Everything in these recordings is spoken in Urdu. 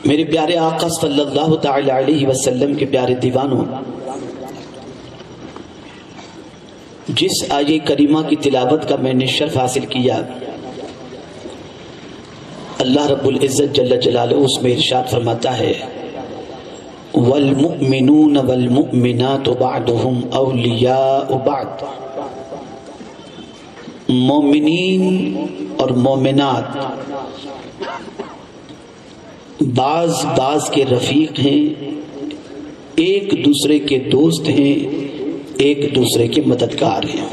میرے پیارے آقا صلی اللہ تعالی علیہ وسلم کے پیارے دیوانوں، جس آیہ کریمہ کی تلاوت کا میں نے شرف حاصل کیا، اللہ رب العزت جل جلالہ اس میں ارشاد فرماتا ہے والمؤمنون والمؤمنات بعضهم اولیاء بعض، مومنین اور مومنات بعض کے رفیق ہیں، ایک دوسرے کے دوست ہیں، ایک دوسرے کے مددگار ہیں۔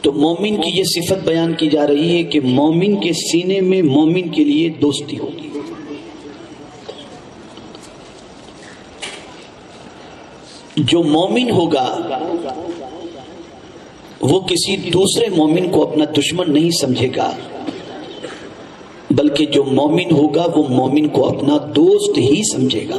تو مومن کی یہ صفت بیان کی جا رہی ہے کہ مومن کے سینے میں مومن کے لیے دوستی ہوگی۔ جو مومن ہوگا وہ کسی دوسرے مومن کو اپنا دشمن نہیں سمجھے گا، بلکہ جو مومن ہوگا وہ مومن کو اپنا دوست ہی سمجھے گا۔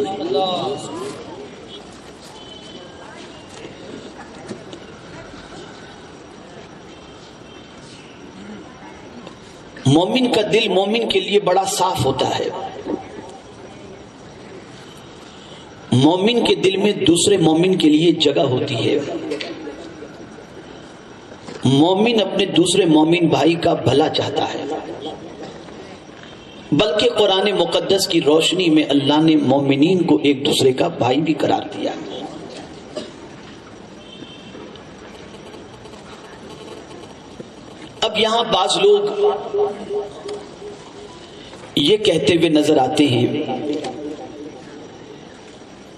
مومن کا دل مومن کے لیے بڑا صاف ہوتا ہے۔ مومن کے دل میں دوسرے مومن کے لیے جگہ ہوتی ہے۔ مومن اپنے دوسرے مومن بھائی کا بھلا چاہتا ہے، بلکہ قرآن مقدس کی روشنی میں اللہ نے مومنین کو ایک دوسرے کا بھائی بھی قرار دیا۔ اب یہاں بعض لوگ یہ کہتے ہوئے نظر آتے ہیں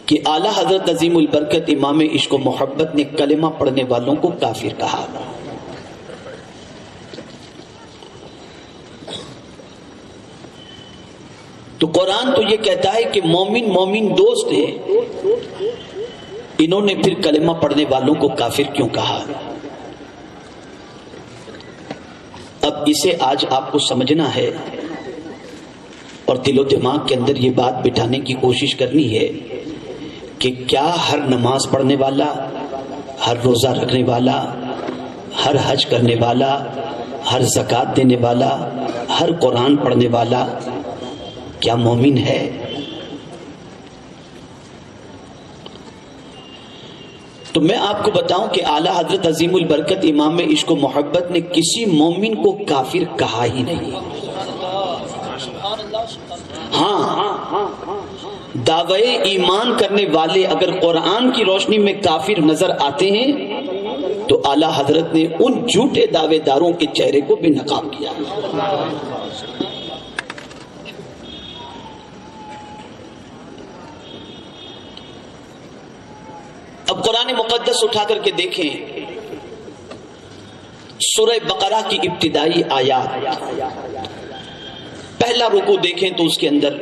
کہ اعلیٰ حضرت عظیم البرکت امام عشق و محبت نے کلمہ پڑھنے والوں کو کافر کہا۔ تو قرآن تو یہ کہتا ہے کہ مومن مومن دوست ہے، انہوں نے پھر کلمہ پڑھنے والوں کو کافر کیوں کہا؟ اب اسے آج آپ کو سمجھنا ہے اور دل و دماغ کے اندر یہ بات بٹھانے کی کوشش کرنی ہے کہ کیا ہر نماز پڑھنے والا، ہر روزہ رکھنے والا، ہر حج کرنے والا، ہر زکوٰۃ دینے والا، ہر قرآن پڑھنے والا کیا مومن ہے؟ تو میں آپ کو بتاؤں کہ اعلیٰ حضرت عظیم البرکت امام عشق و محبت نے کسی مومن کو کافر کہا ہی نہیں۔ ہاں، دعوے ایمان کرنے والے اگر قرآن کی روشنی میں کافر نظر آتے ہیں تو اعلیٰ حضرت نے ان جھوٹے دعوے داروں کے چہرے کو بے نقاب کیا۔ اب قرآن مقدس اٹھا کر کے دیکھیں، سورہ بقرہ کی ابتدائی آیات، پہلا رکوع دیکھیں تو اس کے اندر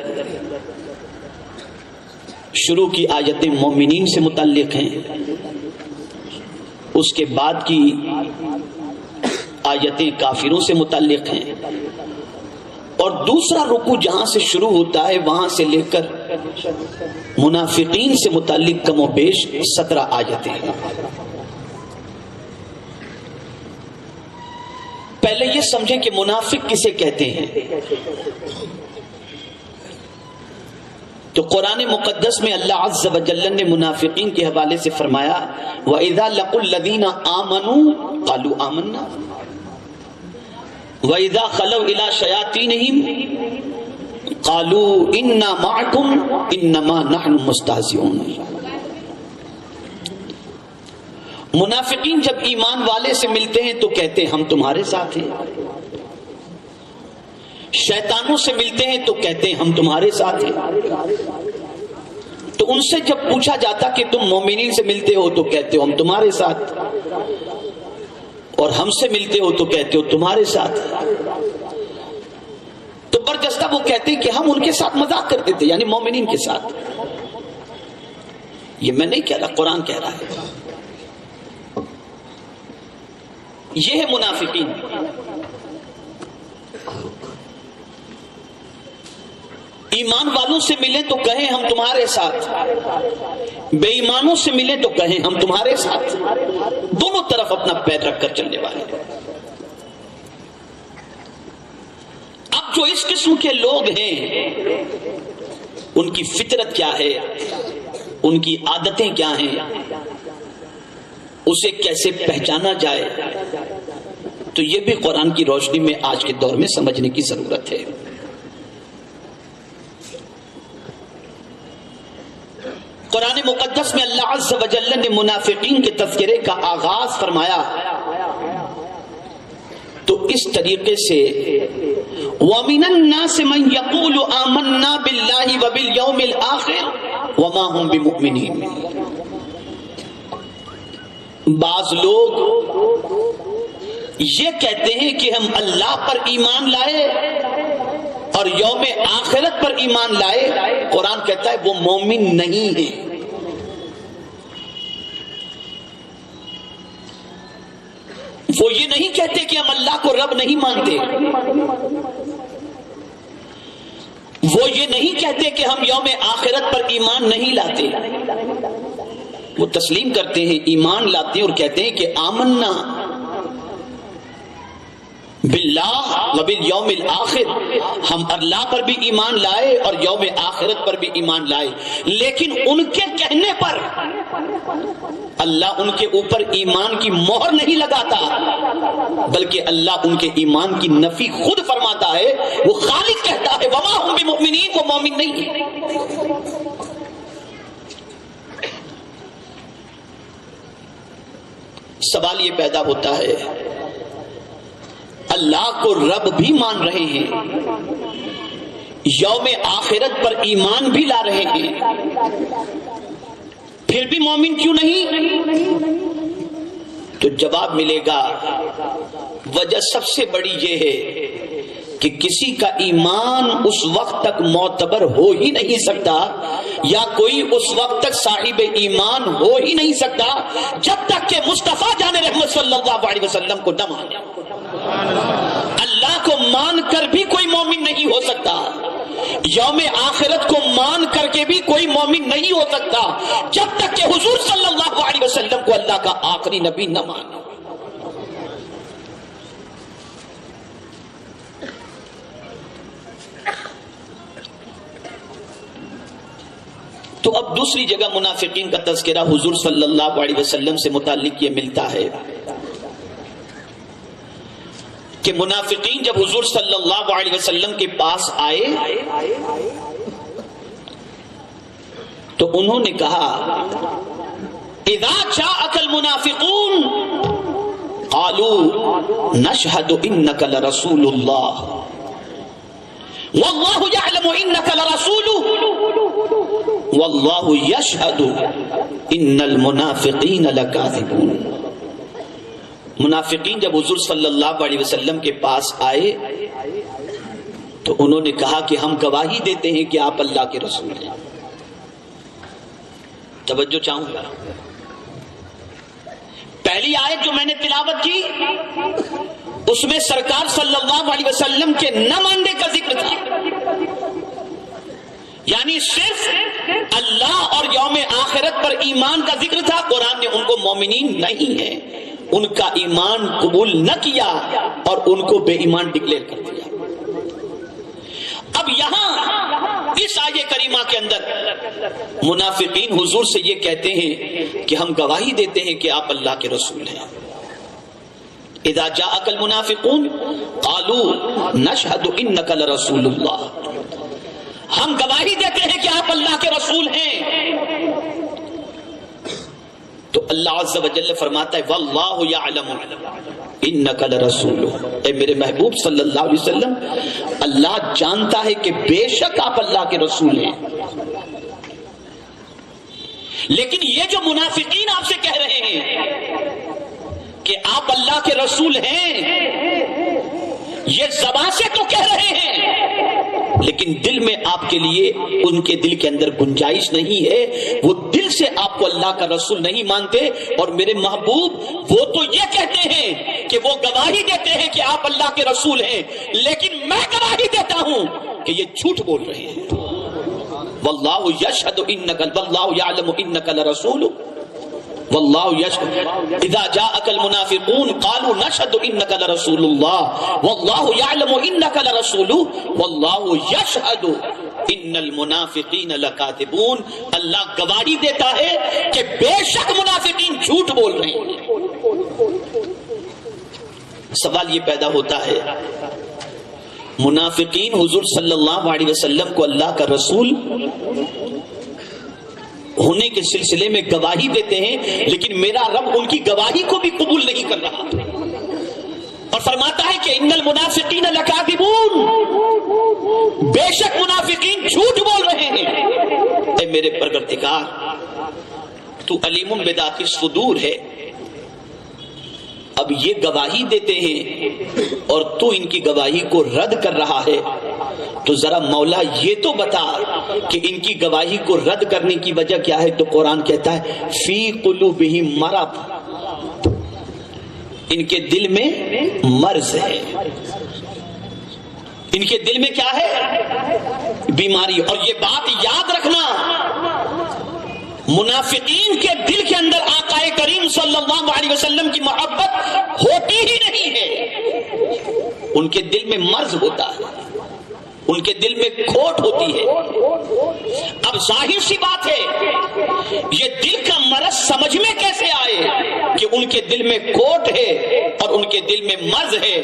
شروع کی آیتیں مومنین سے متعلق ہیں، اس کے بعد کی آیتیں کافروں سے متعلق ہیں، اور دوسرا رکوع جہاں سے شروع ہوتا ہے وہاں سے لے کر منافقین سے متعلق کم و بیش 17 آیتیں ہیں۔ پہلے یہ سمجھیں کہ منافق کسے کہتے ہیں۔ تو قرآن مقدس میں اللہ عز و جل نے منافقین کے حوالے سے فرمایا وَإِذَا لَقُوا الَّذِينَ آمَنُوا قَالُوا آمَنَّا وَإِذَا خَلَوْا إِلَى شَيَاطِينِهِمْ قَالُوا إِنَّا مَعَكُمْ إِنَّمَا نَحْنُ مُسْتَهْزِئُونَ۔ منافقین جب ایمان والے سے ملتے ہیں تو کہتے ہیں ہم تمہارے ساتھ ہیں، شیطانوں سے ملتے ہیں تو کہتے ہیں ہم تمہارے ساتھ ہیں۔ تو ان سے جب پوچھا جاتا کہ تم مومنین سے ملتے ہو تو کہتے ہو ہم تمہارے ساتھ، اور ہم سے ملتے ہو تو کہتے ہو تمہارے ساتھ۔ تو برجستہ وہ کہتے ہیں کہ ہم ان کے ساتھ مذاق کرتے تھے، یعنی مومنین کے ساتھ۔ یہ میں نہیں کہہ رہا، قرآن کہہ رہا ہے۔ یہ ہے منافقین۔ ایمان والوں سے ملیں تو کہیں ہم تمہارے ساتھ، بے ایمانوں سے ملیں تو کہیں ہم تمہارے ساتھ، دونوں طرف اپنا پیر رکھ کر چلنے والے۔ جو اس قسم کے لوگ ہیں ان کی فطرت کیا ہے، ان کی عادتیں کیا ہیں، اسے کیسے پہچانا جائے، تو یہ بھی قرآن کی روشنی میں آج کے دور میں سمجھنے کی ضرورت ہے۔ قرآن مقدس میں اللہ عز و جل نے منافقین کے تذکرے کا آغاز فرمایا تو اس طریقے سے وَمِنَ النَّاسِ مَن يَقُولُ آمَنَّا بِاللَّهِ وَبِالْيَوْمِ الْآخِرِ وَمَا هُمْ بِمُؤْمِنِينَ۔ بعض لوگ یہ کہتے ہیں کہ ہم اللہ پر ایمان لائے اور یوم آخرت پر ایمان لائے، قرآن کہتا ہے وہ مومن نہیں ہیں۔ وہ یہ نہیں کہتے کہ ہم اللہ کو رب نہیں مانتے، وہ یہ نہیں کہتے کہ ہم یوم آخرت پر ایمان نہیں لاتے، وہ تسلیم کرتے ہیں، ایمان لاتے ہیں اور کہتے ہیں کہ آمنا باللہ وبالیوم الآخر، ہم اللہ پر بھی ایمان لائے اور یوم آخرت پر بھی ایمان لائے، لیکن ان کے کہنے پر اللہ ان کے اوپر ایمان کی مہر نہیں لگاتا، بلکہ اللہ ان کے ایمان کی نفی خود فرماتا ہے۔ وہ خالق کہتا ہے وما ہم بمؤمنین، وہ مومن نہیں ہے۔ سوال یہ پیدا ہوتا ہے، اللہ کو رب بھی مان رہے ہیں، یوم آخرت پر ایمان بھی لا رہے ہیں، پھر بھی مومن کیوں نہیں؟ تو جواب ملے گا وجہ سب سے بڑی یہ ہے کہ کسی کا ایمان اس وقت تک معتبر ہو ہی نہیں سکتا، یا کوئی اس وقت تک صاحب ایمان ہو ہی نہیں سکتا جب تک کہ مصطفیٰ جان رحمت صلی اللہ علیہ وسلم کو نہ مانے۔ اللہ کو مان کر بھی کوئی مومن نہیں ہو سکتا، یوم آخرت کو مان کر کے بھی کوئی مومن نہیں ہو سکتا جب تک کہ حضور صلی اللہ علیہ وسلم کو اللہ کا آخری نبی نہ مانے۔ تو اب دوسری جگہ منافقین کا تذکرہ حضور صلی اللہ علیہ وسلم سے متعلق یہ ملتا ہے کہ منافقین جب حضور صلی اللہ علیہ وسلم کے پاس آئے تو انہوں نے کہا اذا جاءك المنافقون قالوا نشهد انك لرسول الله والله يعلم انك لرسوله والله يشهد ان المنافقين لكاذبون۔ منافقین جب حضور صلی اللہ علیہ وسلم کے پاس آئے تو انہوں نے کہا کہ ہم گواہی دیتے ہیں کہ آپ اللہ کے رسول ہیں۔ توجہ چاہوں گا، پہلی آیت جو میں نے تلاوت کی اس میں سرکار صلی اللہ علیہ وسلم کے نہ ماننے کا ذکر تھا، یعنی صرف اللہ اور یوم آخرت پر ایمان کا ذکر تھا۔ قرآن نے ان کو مومنین نہیں ہے، ان کا ایمان قبول نہ کیا اور ان کو بے ایمان ڈکلیئر کر دیا۔ اب یہاں اس آیے کریمہ کے اندر منافقین حضور سے یہ کہتے ہیں کہ ہم گواہی دیتے ہیں کہ آپ اللہ کے رسول ہیں۔ اذا جاءك المنافقون قالوا نشهد انك لرسول الله، ہم گواہی دیتے ہیں کہ آپ اللہ کے رسول ہیں۔ تو اللہ عز و جل فرماتا ہے واللہ یعلم انک لرسول، اے میرے محبوب صلی اللہ علیہ وسلم، اللہ جانتا ہے کہ بے شک آپ اللہ کے رسول ہیں۔ لیکن یہ جو منافقین آپ سے کہہ رہے ہیں کہ آپ اللہ کے رسول ہیں، یہ زبان سے تو کہہ رہے ہیں لیکن دل میں آپ کے لیے ان کے دل کے اندر گنجائش نہیں ہے، وہ دل سے آپ کو اللہ کا رسول نہیں مانتے۔ اور میرے محبوب وہ تو یہ کہتے ہیں کہ وہ گواہی دیتے ہیں کہ آپ اللہ کے رسول ہیں، لیکن میں گواہی دیتا ہوں کہ یہ جھوٹ بول رہے ہیں۔ واللہ یشہد انک واللہ یعلم انک لرسول واللہ یشهد اذا جاءك المنافقون قالوا نشهد انك لرسول الله واللہ یعلم انك لرسوله واللہ یشهد ان المنافقین لکاذبون. اللہ گواہی دیتا ہے کہ بے شک منافقین جھوٹ بول رہے ہیں. سوال یہ پیدا ہوتا ہے منافقین حضور صلی اللہ علیہ وسلم کو اللہ کا رسول ہونے کے سلسلے میں گواہی دیتے ہیں لیکن میرا رب ان کی گواہی کو بھی قبول نہیں کر رہا اور فرماتا ہے کہ ان المنافقین لکاذبون، بے شک منافقین جھوٹ بول رہے ہیں. اے میرے پروردگار تو علیم بذات الصدور ہے. اب یہ گواہی دیتے ہیں اور تو ان کی گواہی کو رد کر رہا ہے تو ذرا مولا یہ تو بتا کہ ان کی گواہی کو رد کرنے کی وجہ کیا ہے. تو قرآن کہتا ہے فی قلوبہم مرض، ان کے دل میں مرض ہے. ان کے دل میں کیا ہے؟ بیماری. اور یہ بات یاد رکھنا منافقین کے دل کے اندر آقا کریم صلی اللہ علیہ وسلم کی محبت ہوتی ہی نہیں ہے. ان کے دل میں مرض ہوتا ہے، ان کے دل میں کھوٹ ہوتی ہے. اب ظاہر سی بات ہے یہ دل کا مرض سمجھ میں کیسے آئے کہ ان کے دل میں کھوٹ ہے اور ان کے دل میں مرض ہے.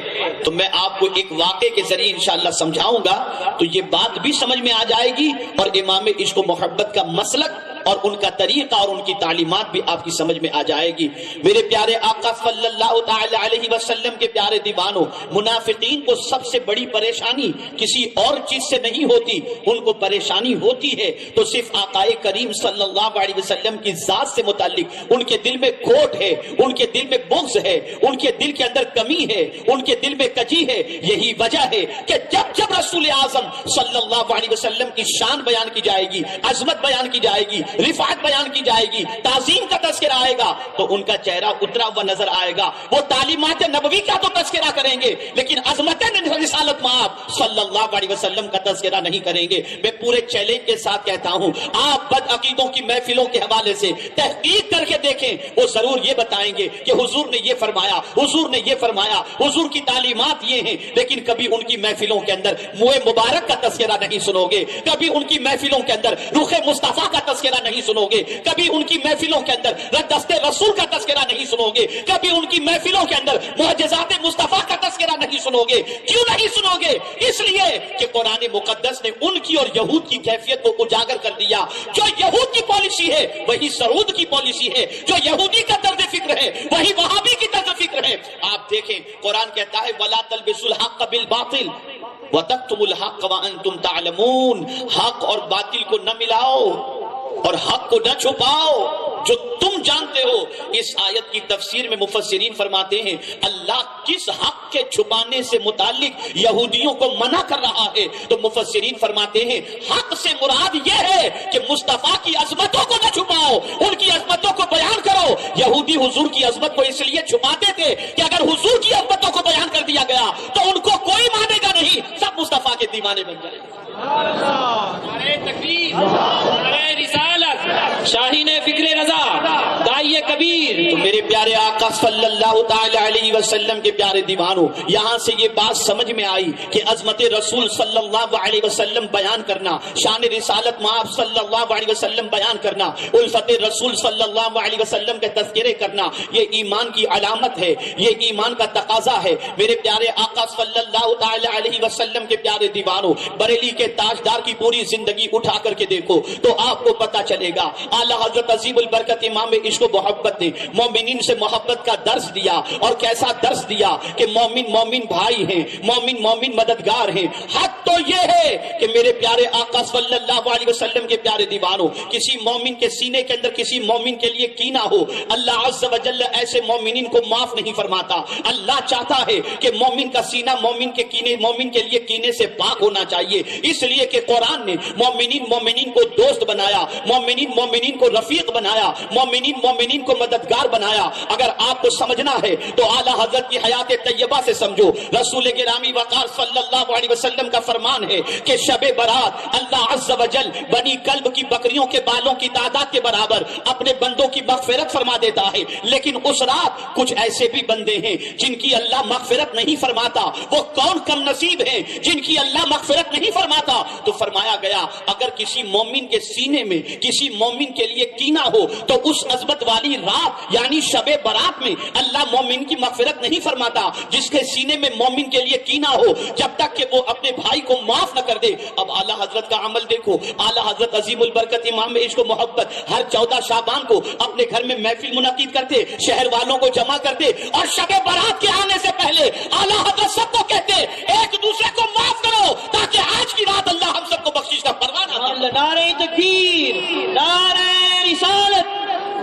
تو میں آپ کو ایک واقعے کے ذریعے انشاءاللہ سمجھاؤں گا تو یہ بات بھی سمجھ میں آ جائے گی اور امام عشق و محبت کا مسلک اور ان کا طریقہ اور ان کی تعلیمات بھی آپ کی سمجھ میں آ جائے گی. میرے پیارے آقا صلی اللہ تعالی علیہ وسلم کے پیارے دیوانوں، منافقین کو سب سے بڑی پریشانی کسی اور چیز سے نہیں ہوتی، ان کو پریشانی ہوتی ہے تو صرف آقا کریم صلی اللہ علیہ وسلم کی ذات سے متعلق. ان کے دل میں کھوٹ ہے، ان کے دل میں بغض ہے، ان کے دل کے اندر کمی ہے، ان کے دل میں کجی ہے. یہی وجہ ہے کہ جب جب رسول اعظم صلی اللہ علیہ وسلم کی شان بیان کی جائے گی، عظمت بیان کی جائے گی، رفعت بیان کی جائے گی، تعظیم کا تذکرہ آئے گا تو ان کا چہرہ اترا ہوا نظر آئے گا. وہ تعلیمات نبوی کا تو تذکرہ کریں گے لیکن عظمت رسالت مآب صلی اللہ علیہ وسلم کا تذکرہ نہیں کریں گے. میں پورے چیلنج کے ساتھ کہتا ہوں آپ بد عقیدوں کی محفلوں کے حوالے سے تحقیق کر کے دیکھیں، وہ ضرور یہ بتائیں گے کہ حضور نے یہ فرمایا، حضور نے یہ فرمایا، حضور کی تعلیمات یہ ہیں. لیکن کبھی ان کی محفلوں کے اندر منہ مبارک کا تذکرہ نہیں سنو گے، کبھی ان کی محفلوں کے اندر رخ مصطفیٰ کا تذکرہ نہیں سنو گے، کبھی ان کی محفلوں کے اندر دست رسول کا تذکرہ نہیں سنو گے، کبھی ان کی محفلوں کے اندر معجزات مصطفیٰ کا تذکرہ نہیں سنو گے. کیوں نہیں سنو گے؟ اس لیے کہ قرآن مقدس نے ان کی اور یہود کی کیفیت کو اجاگر کر دیا. جو یہود کی پالیسی ہے وہی سعود کی پالیسی ہے، جو یہودی کا طرز فکر ہے وہی وہابی کی طرز فکر ہے. آپ دیکھیں قرآن کہتا ہے وَلَا تَلْبِسُوا الْحَقَّ بِالْبَاطِلِ وَتَكْتُمُوا الْحَقَّ وَأَنْتُمْ تَعْلَمُونَ. حق اور باطل کو نہ ملاؤ اور حق کو نہ چھپاؤ جو تم جانتے ہو. اس آیت کی تفسیر میں مفسرین فرماتے ہیں اللہ کس حق کے چھپانے سے متعلق یہودیوں کو منع کر رہا ہے. تو مفسرین فرماتے ہیں حق سے مراد یہ ہے کہ مصطفیٰ کی عظمتوں کو نہ چھپاؤ، ان کی عظمتوں کو بیان کرو. یہودی حضور کی عظمت کو اس لیے چھپاتے تھے کہ اگر حضور کی عظمتوں کو بیان کر دیا گیا تو ان کو کوئی مانے گا نہیں، سب مصطفیٰ کے دیوانے بن جائیں گے. شاہین فکر رضا دائی کبیر. تو میرے پیارے آقا صلی اللہ تعالی علیہ وسلم کے پیارے دیوانوں، یہاں سے یہ بات سمجھ میں آئی کہ عظمت رسول صلی اللہ علیہ وسلم بیان کرنا، شان رسالت مآب صلی اللہ علیہ وسلم بیان کرنا، الفت رسول صلی اللہ علیہ وسلم کے تذکرے کرنا، یہ ایمان کی علامت ہے، یہ ایمان کا تقاضا ہے. میرے پیارے آقا صلی اللہ تعالی علیہ وسلم کے پیارے دیوانوں، بریلی کے تاجدار کی پوری زندگی اٹھا کر کے دیکھو تو آپ کو پتا چلے گا اعلیٰ حضرت عظیم البرکت امام عشق و محبت نے مومنین سے محبت کا درس دیا. اور کیسا درس دیا کہ مومن مومن بھائی ہیں، مومن مومن مددگار ہیں. حق تو یہ ہے کہ میرے پیارے آقا صلی اللہ علیہ وسلم کے پیارے دیوانوں، کسی مومن کے سینے کے اندر کسی مومن کے لیے کینہ ہو، اللہ عز و جل ایسے مومنین کو معاف نہیں فرماتا. اللہ چاہتا ہے کہ مومن کا سینہ مومن کے لیے کینے سے پاک ہونا چاہیے. اس لیے کہ قرآن نے مومنین کو دوست بنایا، مومنین کو رفیق بنایا، مومنین کو مددگار بنایا. فرمایا اگر آپ کو سمجھنا ہے تو اعلیٰ حضرت کی حیات طیبہ سے سمجھو. رسول گرامی وقار صلی اللہ علیہ وسلم کا فرمان ہے کہ شب برات اللہ عز و جل بنی کلب کی بکریوں کے بالوں کی تعداد کے برابر اپنے بندوں کی مغفرت فرما دیتا ہے. لیکن اس رات کچھ ایسے بھی بندے ہیں جن کی اللہ مغفرت نہیں فرماتا. وہ کون کم نصیب ہیں جن کی اللہ مغفرت نہیں فرماتا؟ تو فرمایا گیا اگر کسی مومن کے سینے میں کسی مومن کے لیے کینہ ہو تو اس عظمت والی رات یعنی شب برات میں اللہ مومن کی مغفرت نہیں فرماتا. جس کے سینے میں مومن کے لیے کینہ ہو جب تک کہ وہ اپنے بھائی کو معاف نہ کر دے. اب اعلیٰ حضرت کا عمل دیکھو. اعلیٰ حضرت عظیم البرکت امام عشق و محبت ہر 14 شعبان کو اپنے گھر میں محفل منعقد کرتے, شہر والوں کو جمع کرتے اور شب برات کے آنے سے پہلے اعلیٰ حضرت سب کو کہتے ایک دوسرے کو معاف کرو تاکہ آج کی رات اللہ ہم سب کو بخشش کا پروانہ دے. نعرہ تکبیر, نعرہ رسالت,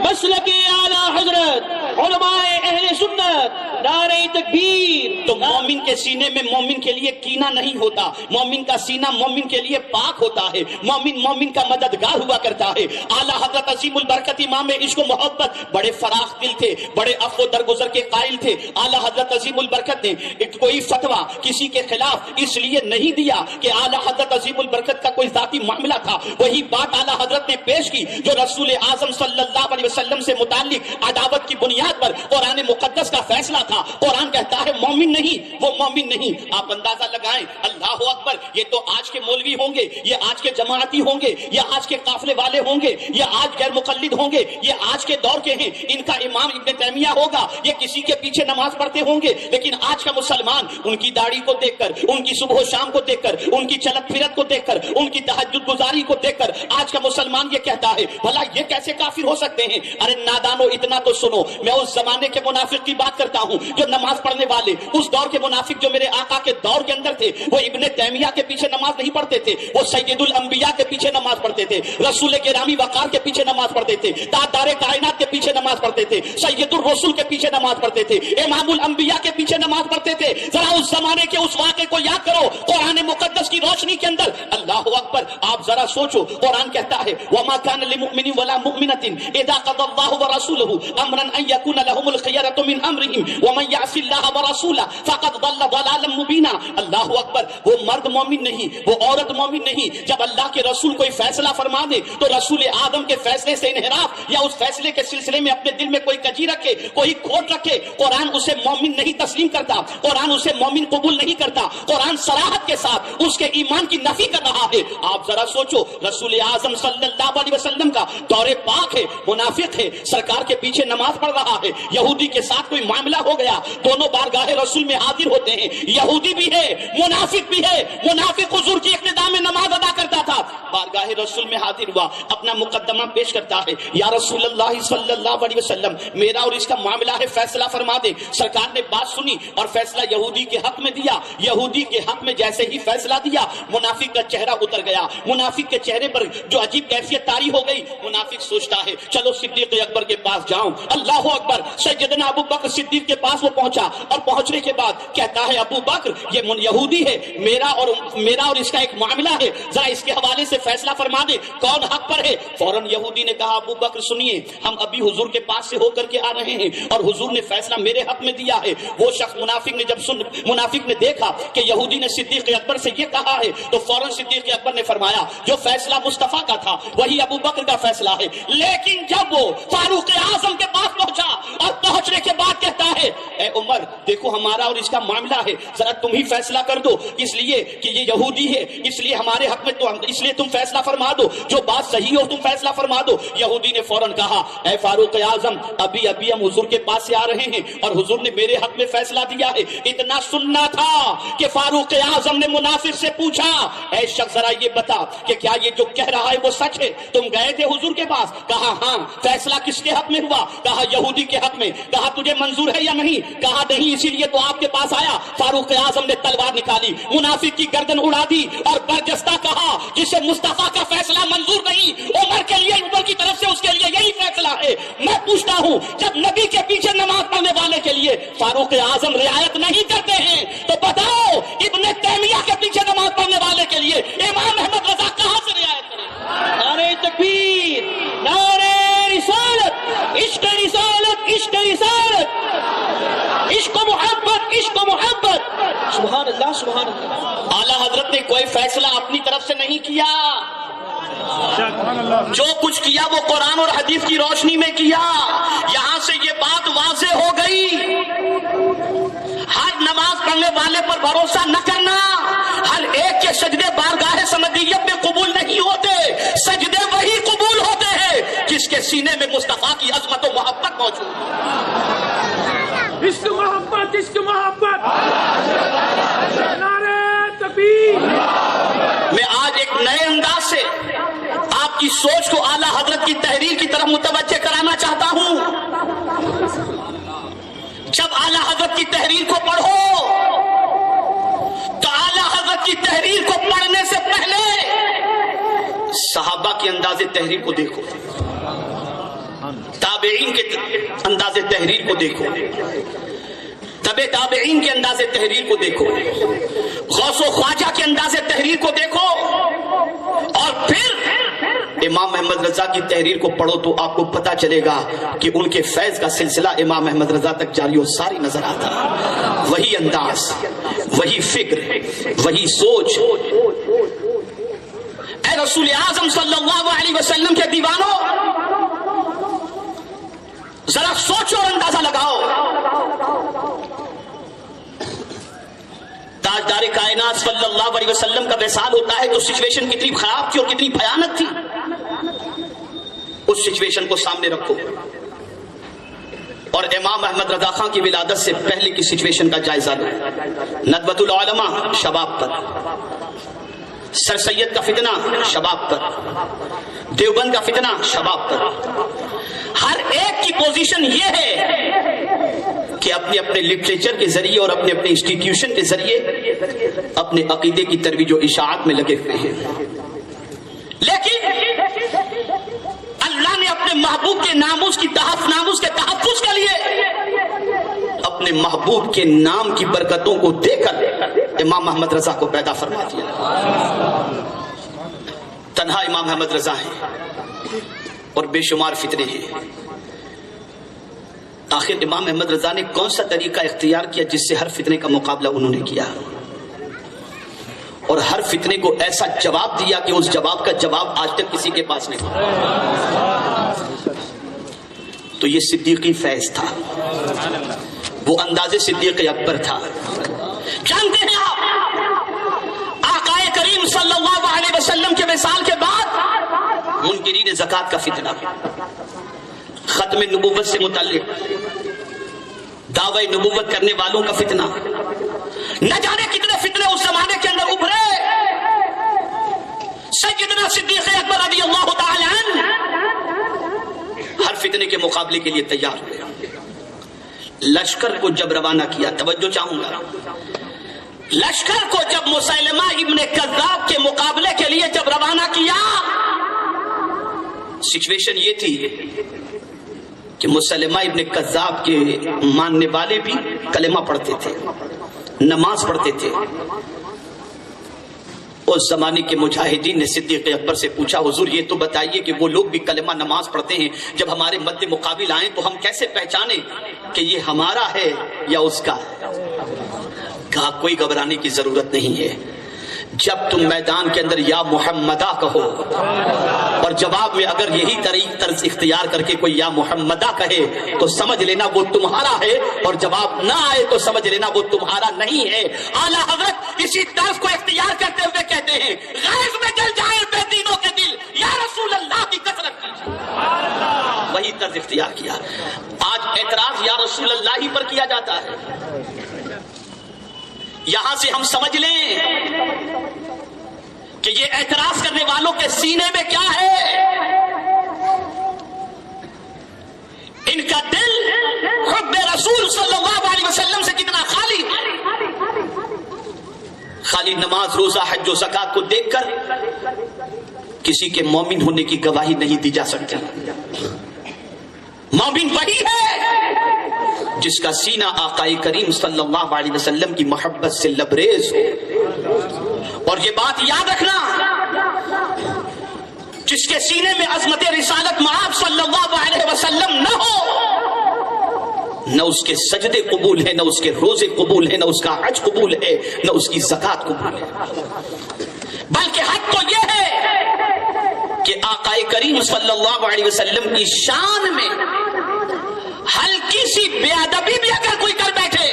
مسلک اعلیٰ حضرت, علماء اہل سنت, نعرہ تکبیر. تو مومن کے سینے میں مومن کے لیے کینہ نہیں ہوتا. مومن کا سینہ مومن کے لیے پاک ہوتا ہے. مومن کا مددگار ہوا کرتا ہے. اعلیٰ حضرت عظیم البرکت امام عشق و محبت بڑے فراخ دل تھے, بڑے عفو درگزر کے قائل تھے. اعلیٰ حضرت عظیم البرکت نے کوئی فتویٰ کسی کے خلاف اس لیے نہیں دیا کہ اعلیٰ حضرت عظیم البرکت کا کوئی ذاتی معاملہ تھا. وہی بات اعلیٰ حضرت نے پیش کی جو رسول اعظم صلی اللہ علیہ وسلم سے متعلق عداوت کی بنیاد پر قرآن مقدس کا فیصلہ تھا. قرآن کہتا ہے مومن نہیں, وہ مومن نہیں. آپ اندازہ لگائیں, اللہ اکبر, یہ تو آج کے مولوی ہوں گے, یہ آج کے جماعتی ہوں گے, یہ آج کے قافلے والے ہوں گے, یہ آج غیر مقلد ہوں گے, یہ آج کے دور کے ہیں. ان کا امام ابن تیمیہ ہوگا, یہ کسی کے پیچھے نماز پڑھتے ہوں گے. لیکن آج کا مسلمان ان کی داڑھی کو دیکھ کر, ان کی صبح و شام کو دیکھ کر, ان کی چلت پھرت کو دیکھ کر, ان کی تہجد گزاری کو دیکھ کر آج کا مسلمان یہ کہتا ہے بھلا یہ کیسے کافر ہو سکتے ہیں؟ ارے نادانو, اتنا تو سنو, میں اس زمانے کے منافق کی بات کرتا ہوں جو نماز پڑھنے والے, اس دور کے منافق جو میرے آقا کے دور کے اندر تھے. وہ ابن تیمیہ کے پیچھے نماز نہیں پڑھتے تھے, وہ سید الانبیاء کے پیچھے نماز پڑھتے تھے, رسول گرامی وقار کے پیچھے نماز پڑھتے تھے, تاجدار کائنات کے پیچھے نماز پڑھتے تھے, سید الرسول کے پیچھے نماز پڑھتے تھے, امام الانبیاء کے پیچھے نماز پڑھتے تھے. ذرا اس زمانے کے اس واقعے کو یاد کرو قرآن مقدس کی روشنی کے اندر. اللہ اکبر, آپ ذرا سوچو, قرآن کہتا ہے وما كان لمؤمن ولا مؤمنة اذا قضى الله ورسوله امرا ان يكون لهم الخيرة من امرهم ومن يعص الله ورسوله فقد ضل ضلالا مبينا. اللہ اکبر, وہ مرد مومن نہیں, وہ عورت مومن نہیں. جب اللہ کے رسول کوئی فیصلہ فرما دے تو رسول آدم کے فیصلے سے انحراف یا اس فیصلے کے سلسلے میں اپنے دل میں کوئی کجی رکھے, کوئی کھوٹ رکھے, قرآن اسے مومن نہیں تسلیم کرتا, قرآن اسے مومن قبول نہیں کرتا. قرآن صراحت کے ساتھ اس کے ایمان کی نفی کر رہا ہے. آپ ذرا سوچو, رسول اعظم صلی اللہ علیہ وسلم کا دور پاک ہے, منافق ہے, سرکار کے پیچھے نماز پڑھ رہا ہے. یہودی کے ساتھ کوئی معاملہ ہو گیا, دونوں بارگاہ رسول میں حاضر ہوتے ہیں. یہودی بھی ہے, منافق بھی ہے. منافق حضور کی اقتداء میں نماز ادا کرتا تھا, بارگاہ رسول میں حاضر ہوا, اپنا مقدمہ پیش کرتا ہے, یا رسول اللہ صلی اللہ علیہ وسلم, میرا اور اس کا معاملہ ہے, فیصلہ فرما دے. سرکار نے بات سنی اور فیصلہ یہودی کے حق میں دیا. یہودی کے حق میں جیسے ہی فیصلہ دیا, منافق کا چہرہ اتر گیا. منافق کے چہرے پر جو عجیب کیفیت طاری ہو گئی. منافق سوچتا ہے چلو صدیق اکبر کے پاس جاؤں. اللہ اکبر, سیدنا ابو بکر صدیق کے پاس وہ پہنچا اور پہنچنے کے بعد کہتا ہے ابو بکر یہ یہودی ہے, میرا اور اس کا ایک معاملہ ہے, ذرا اس کے حوالے سے فیصلہ فرما دے, کون حق پر ہے؟ فوراً یہودی نے کہا ابو بکر سنیے, ہم ابھی حضور کے پاس سے ہو کر کے آ رہے ہیں اور حضور نے فیصلہ میرے حق میں دیا ہے. وہ شخص منافق نے دیکھا کہ یہودی نے صدیق اکبر سے یہ کہا ہے تو فوراً صدیق اکبر نے فرمایا جو فیصلہ مصطفیٰ کا تھا وہی ابو بکر کا فیصلہ ہے. لیکن جب وہ فاروق اعظم کے پاس پہنچا اور پہنچنے کے بعد کہتا ہے اے عمر دیکھو ہمارا اور اس کا معاملہ ہے, ذرا تم ہی فیصلہ کر دو, اس لیے کہ یہ یہودی ہے, اس لیے ہمارے حق میں, تو اس لیے تم فیصلہ فرما دو, جو بات صحیح ہو تم فیصلہ فرما دو. یہودی نے فوراً کہا اے فاروق اعظم, ابھی ہم حضور کے پاس سے آ رہے ہیں اور حضور نے میرے حق میں فیصلہ دیا ہے. اتنا سننا تھا کہ فاروق اعظم نے منافق سے پوچھا اے شخص ذرا یہ بتا کہ کیا یہ جو کہہ رہا ہے وہ سچ ہے؟ تم گئے تھے حضور کے پاس؟ کہا ہاں. فیصلہ کس کے حق میں ہوا؟ کہا یہودی کے حق میں. کہا تجھے منظور ہے یا نہیں؟ کہا نہیں, اسی لیے تو آپ کے پاس آیا. فاروق اعظم نے تلوار نکالی, منافق کی گردن اڑا دی اور برجستہ کہا جسے مصطفیٰ کا فیصلہ منظور نہیں, عمر کے لیے, عمر کی طرف سے اس کے لیے یہی فیصلہ ہے. میں پوچھتا ہوں جب نبی کے پیچھے نماز پڑھنے والے کے لیے فاروق اعظم رعایت نہیں کرتے ہیں تو بتاؤ ابن تیمیہ کے پیچھے نماز پڑھنے والے کے لیے امام احمد رضا کہاں سے رعایت کریں؟ نعرہ تکبیر, نعرہ رسالت, عشق رسالت, عشق رسالت. فیصلہ اپنی طرف سے نہیں کیا، جو کچھ کیا وہ قرآن اور حدیث کی روشنی میں کیا۔ یہاں سے یہ بات واضح ہو گئی، ہر نماز پڑھنے والے پر بھروسہ نہ کرنا، ہر ایک کے سجدے بارگاہ سمدیت میں قبول نہیں ہوتے، سجدے وہی قبول ہوتے ہیں جس کے سینے میں مصطفیٰ کی عظمت و محبت موجود ہے۔ عشق محبت، عشق محبت، نعرہ تکبیر۔ میں آج ایک نئے انداز سے آپ کی سوچ کو اعلیٰ حضرت کی تحریر کی طرف متوجہ کرانا چاہتا ہوں۔ جب اعلیٰ حضرت کی تحریر کو پڑھو تو اعلیٰ حضرت کی تحریر کو پڑھنے سے پہلے صحابہ کے انداز تحریر کو دیکھو، تابعین کے انداز تحریر کو دیکھو، تبع تابعین کے انداز تحریر کو دیکھو، غوث و خواجہ کے انداز تحریر کو دیکھو، اور پھر امام محمد رضا کی تحریر کو پڑھو تو آپ کو پتا چلے گا کہ ان کے فیض کا سلسلہ امام محمد رضا تک جاری و ساری نظر آتا ہے۔ وہی انداز، وہی فکر، وہی سوچ۔ اے رسول اعظم صلی اللہ علیہ وسلم کے دیوانوں، ذرا سوچو اور اندازہ لگاؤ، تاجدار کائنات صلی اللہ علیہ وسلم کا وصال ہوتا ہے تو سچویشن کتنی خراب تھی اور کتنی بھیانک تھی، اس سچویشن کو سامنے رکھو اور امام احمد رضا خان کی ولادت سے پہلے کی سچویشن کا جائزہ لو۔ ندوۃ العلماء شباب پر، سر سید کا فتنہ شباب پر، دیوبند کا فتنہ شباب پر۔ ہر ایک کی پوزیشن یہ ہے کہ اپنے اپنے لٹریچر کے ذریعے اور اپنے اپنے انسٹیٹیوشن کے ذریعے اپنے عقیدے کی ترویج و اشاعت میں لگے ہوئے ہیں، لیکن اللہ نے اپنے محبوب کے ناموس کے تحفظ کے لیے اپنے محبوب کے نام کی برکتوں کو دے کر امام محمد رضا کو پیدا فرما دیا۔ تنہا امام محمد رضا ہیں اور بے شمار فتنے ہیں۔ آخر امام محمد رضا نے کون سا طریقہ اختیار کیا جس سے ہر فتنے کا مقابلہ انہوں نے کیا اور ہر فتنے کو ایسا جواب دیا کہ اس جواب کا جواب آج تک کسی کے پاس نہیں؟ تو یہ صدیقی فیض تھا، وہ انداز صدیق اکبر تھا۔ جانتے ہیں آپ، آقا کریم صلی اللہ علیہ وسلم کے وصال کے بعد منکرین زکوٰۃ کا فتنہ، ختم نبوت سے متعلق دعوی نبوت کرنے والوں کا فتنہ، نہ جانے کتنے فتنے اس زمانے کے اندر ابھرے۔ سیدنا صدیق اکبر رضی اللہ تعالی عنہ ہر فتنے کے مقابلے کے لیے تیار ہوئے۔ لشکر کو جب روانہ کیا، توجہ چاہوں گا، لشکر کو جب مسیلمہ ابن کذاب کے مقابلے کے لیے جب روانہ کیا، سچویشن یہ تھی کہ مسیلمہ ابن کذاب کے ماننے والے بھی کلمہ پڑھتے تھے، نماز پڑھتے تھے۔ اس زمانے کے مجاہدین نے صدیق اکبر سے پوچھا، حضور یہ تو بتائیے کہ وہ لوگ بھی کلمہ نماز پڑھتے ہیں، جب ہمارے مد مقابل آئیں تو ہم کیسے پہچانیں کہ یہ ہمارا ہے یا اس کا ہے؟ کہا کوئی گھبرانے کی ضرورت نہیں ہے، جب تم میدان کے اندر یا محمدہ کہو اور جواب میں اگر یہی طرز اختیار کر کے کوئی یا محمدہ کہے تو سمجھ لینا وہ تمہارا ہے، اور جواب نہ آئے تو سمجھ لینا وہ تمہارا نہیں ہے۔ اعلیٰ حضرت اسی طرز کو اختیار کرتے ہوئے کہتے ہیں، غیظ میں جل جائے بے دینوں کے دل، یا رسول اللہ کی کثرت کیجیے۔ وہی طرز اختیار کیا۔ آج اعتراض یا رسول اللہ ہی پر کیا جاتا ہے۔ یہاں سے ہم سمجھ لیں کہ یہ اعتراض کرنے والوں کے سینے میں کیا ہے، ان کا دل حب رسول صلی اللہ علیہ وسلم سے کتنا خالی ہے۔ خالی نماز، روزہ، حج و زکوٰۃ کو دیکھ کر کسی کے مومن ہونے کی گواہی نہیں دی جا سکتی۔ مومن وہی ہے جس کا سینہ آقا کریم صلی اللہ علیہ وسلم کی محبت سے لبریز ہو، اور یہ بات یاد رکھنا، جس کے سینے میں عظمت رسالت مآب صلی اللہ علیہ وسلم نہ ہو، نہ اس کے سجدے قبول ہے، نہ اس کے روزے قبول ہے، نہ اس کا حج قبول ہے، نہ اس کی زکوٰۃ قبول ہے۔ بلکہ حق تو یہ ہے کہ آقا کریم صلی اللہ علیہ وسلم کی شان میں ہلکی سی بے ادبی بھی اگر کوئی کر بیٹھے